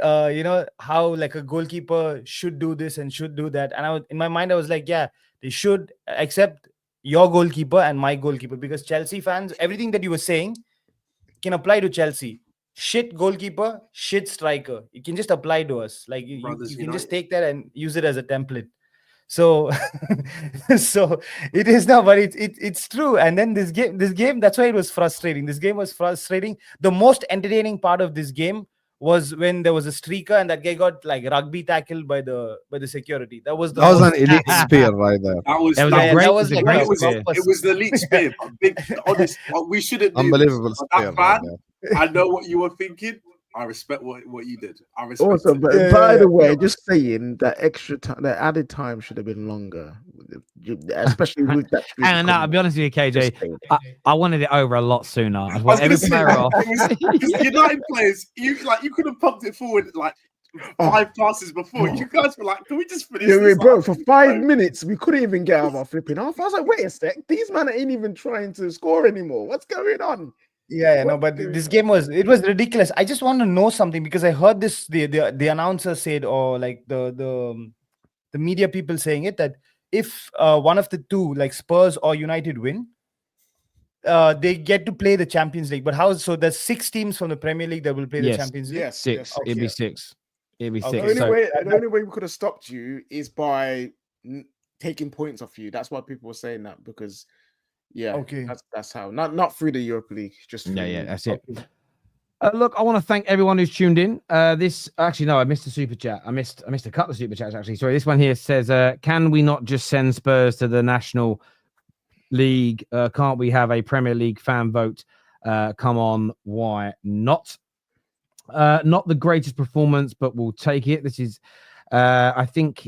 [SPEAKER 6] how like a goalkeeper should do this and should do that, and in my mind I was like, yeah, they should, except your goalkeeper and my goalkeeper, because Chelsea fans, everything that you were saying can apply to Chelsea. Shit goalkeeper, shit striker. It can just apply to us. Like you can just take that and use it as a template. So so it is now, but it's true. And then this game, that's why it was frustrating. This game was frustrating. The most entertaining part of this game was when there was a streaker and that guy got like rugby tackled by the security. That was
[SPEAKER 2] an elite spear right there.
[SPEAKER 3] It was the elite spear. Honest, we shouldn't do
[SPEAKER 2] unbelievable
[SPEAKER 3] spear. I know what you were thinking. I respect what you did. I respect
[SPEAKER 5] also, but by the way, just saying that extra time, that added time should have been longer, especially with that.
[SPEAKER 1] And I'll be honest with you, KJ, I wanted it over a lot sooner. I want every player off.
[SPEAKER 3] United players, you could have pumped it forward like 5 passes before. You guys were like, can we just finish this?
[SPEAKER 5] Bro, for 5 minutes, we couldn't even get out of our flipping off. I was like, wait a sec, these men ain't even trying to score anymore. What's going on?
[SPEAKER 6] Yeah, no, but this game was ridiculous. I just want to know something, because I heard this the announcer said, or like the media people saying it, that if one of the two, like Spurs or United, win, they get to play the Champions League. But how? So there's 6 teams from the Premier League that will play the Champions League.
[SPEAKER 5] Yes,
[SPEAKER 1] 6.
[SPEAKER 5] Okay.
[SPEAKER 1] It'd be 6. It'd be 6.
[SPEAKER 5] The only way we could have stopped you is by taking points off you. That's why people were saying that, because. Yeah, okay. That's how. Not through the Europa League, just through
[SPEAKER 1] that's it. Look, I want to thank everyone who's tuned in. I missed the super chat. I missed a couple of super chats actually. Sorry, this one here says, "Can we not just send Spurs to the National League? Can't we have a Premier League fan vote? Come on, why not? Not the greatest performance, but we'll take it. This is, I think,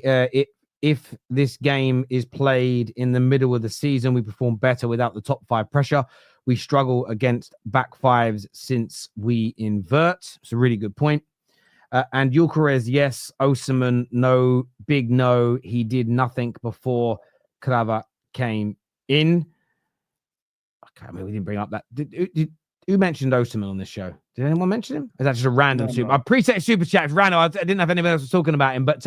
[SPEAKER 1] If this game is played in the middle of the season, we perform better without the top 5 pressure. We struggle against back 5s since we invert." It's a really good point. And Gyökeres, yes. Osimhen, no. Big no. He did nothing before Krava came in. Okay, I mean, we didn't bring up that. Who mentioned Osimhen on this show? Did anyone mention him? Is that just a random super? I appreciate super chats. Random. I didn't have anyone else talking about him, but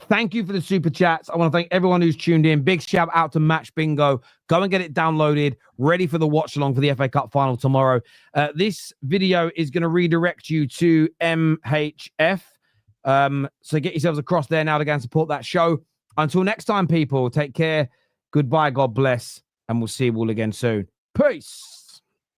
[SPEAKER 1] thank you for the super chats. I want to thank everyone who's tuned in. Big shout out to Match Bingo. Go and get it downloaded, ready for the watch along for the FA Cup final tomorrow. This video is going to redirect you to MHF. So get yourselves across there now to go and support that show. Until next time, people, take care. Goodbye. God bless. And we'll see you all again soon. Peace.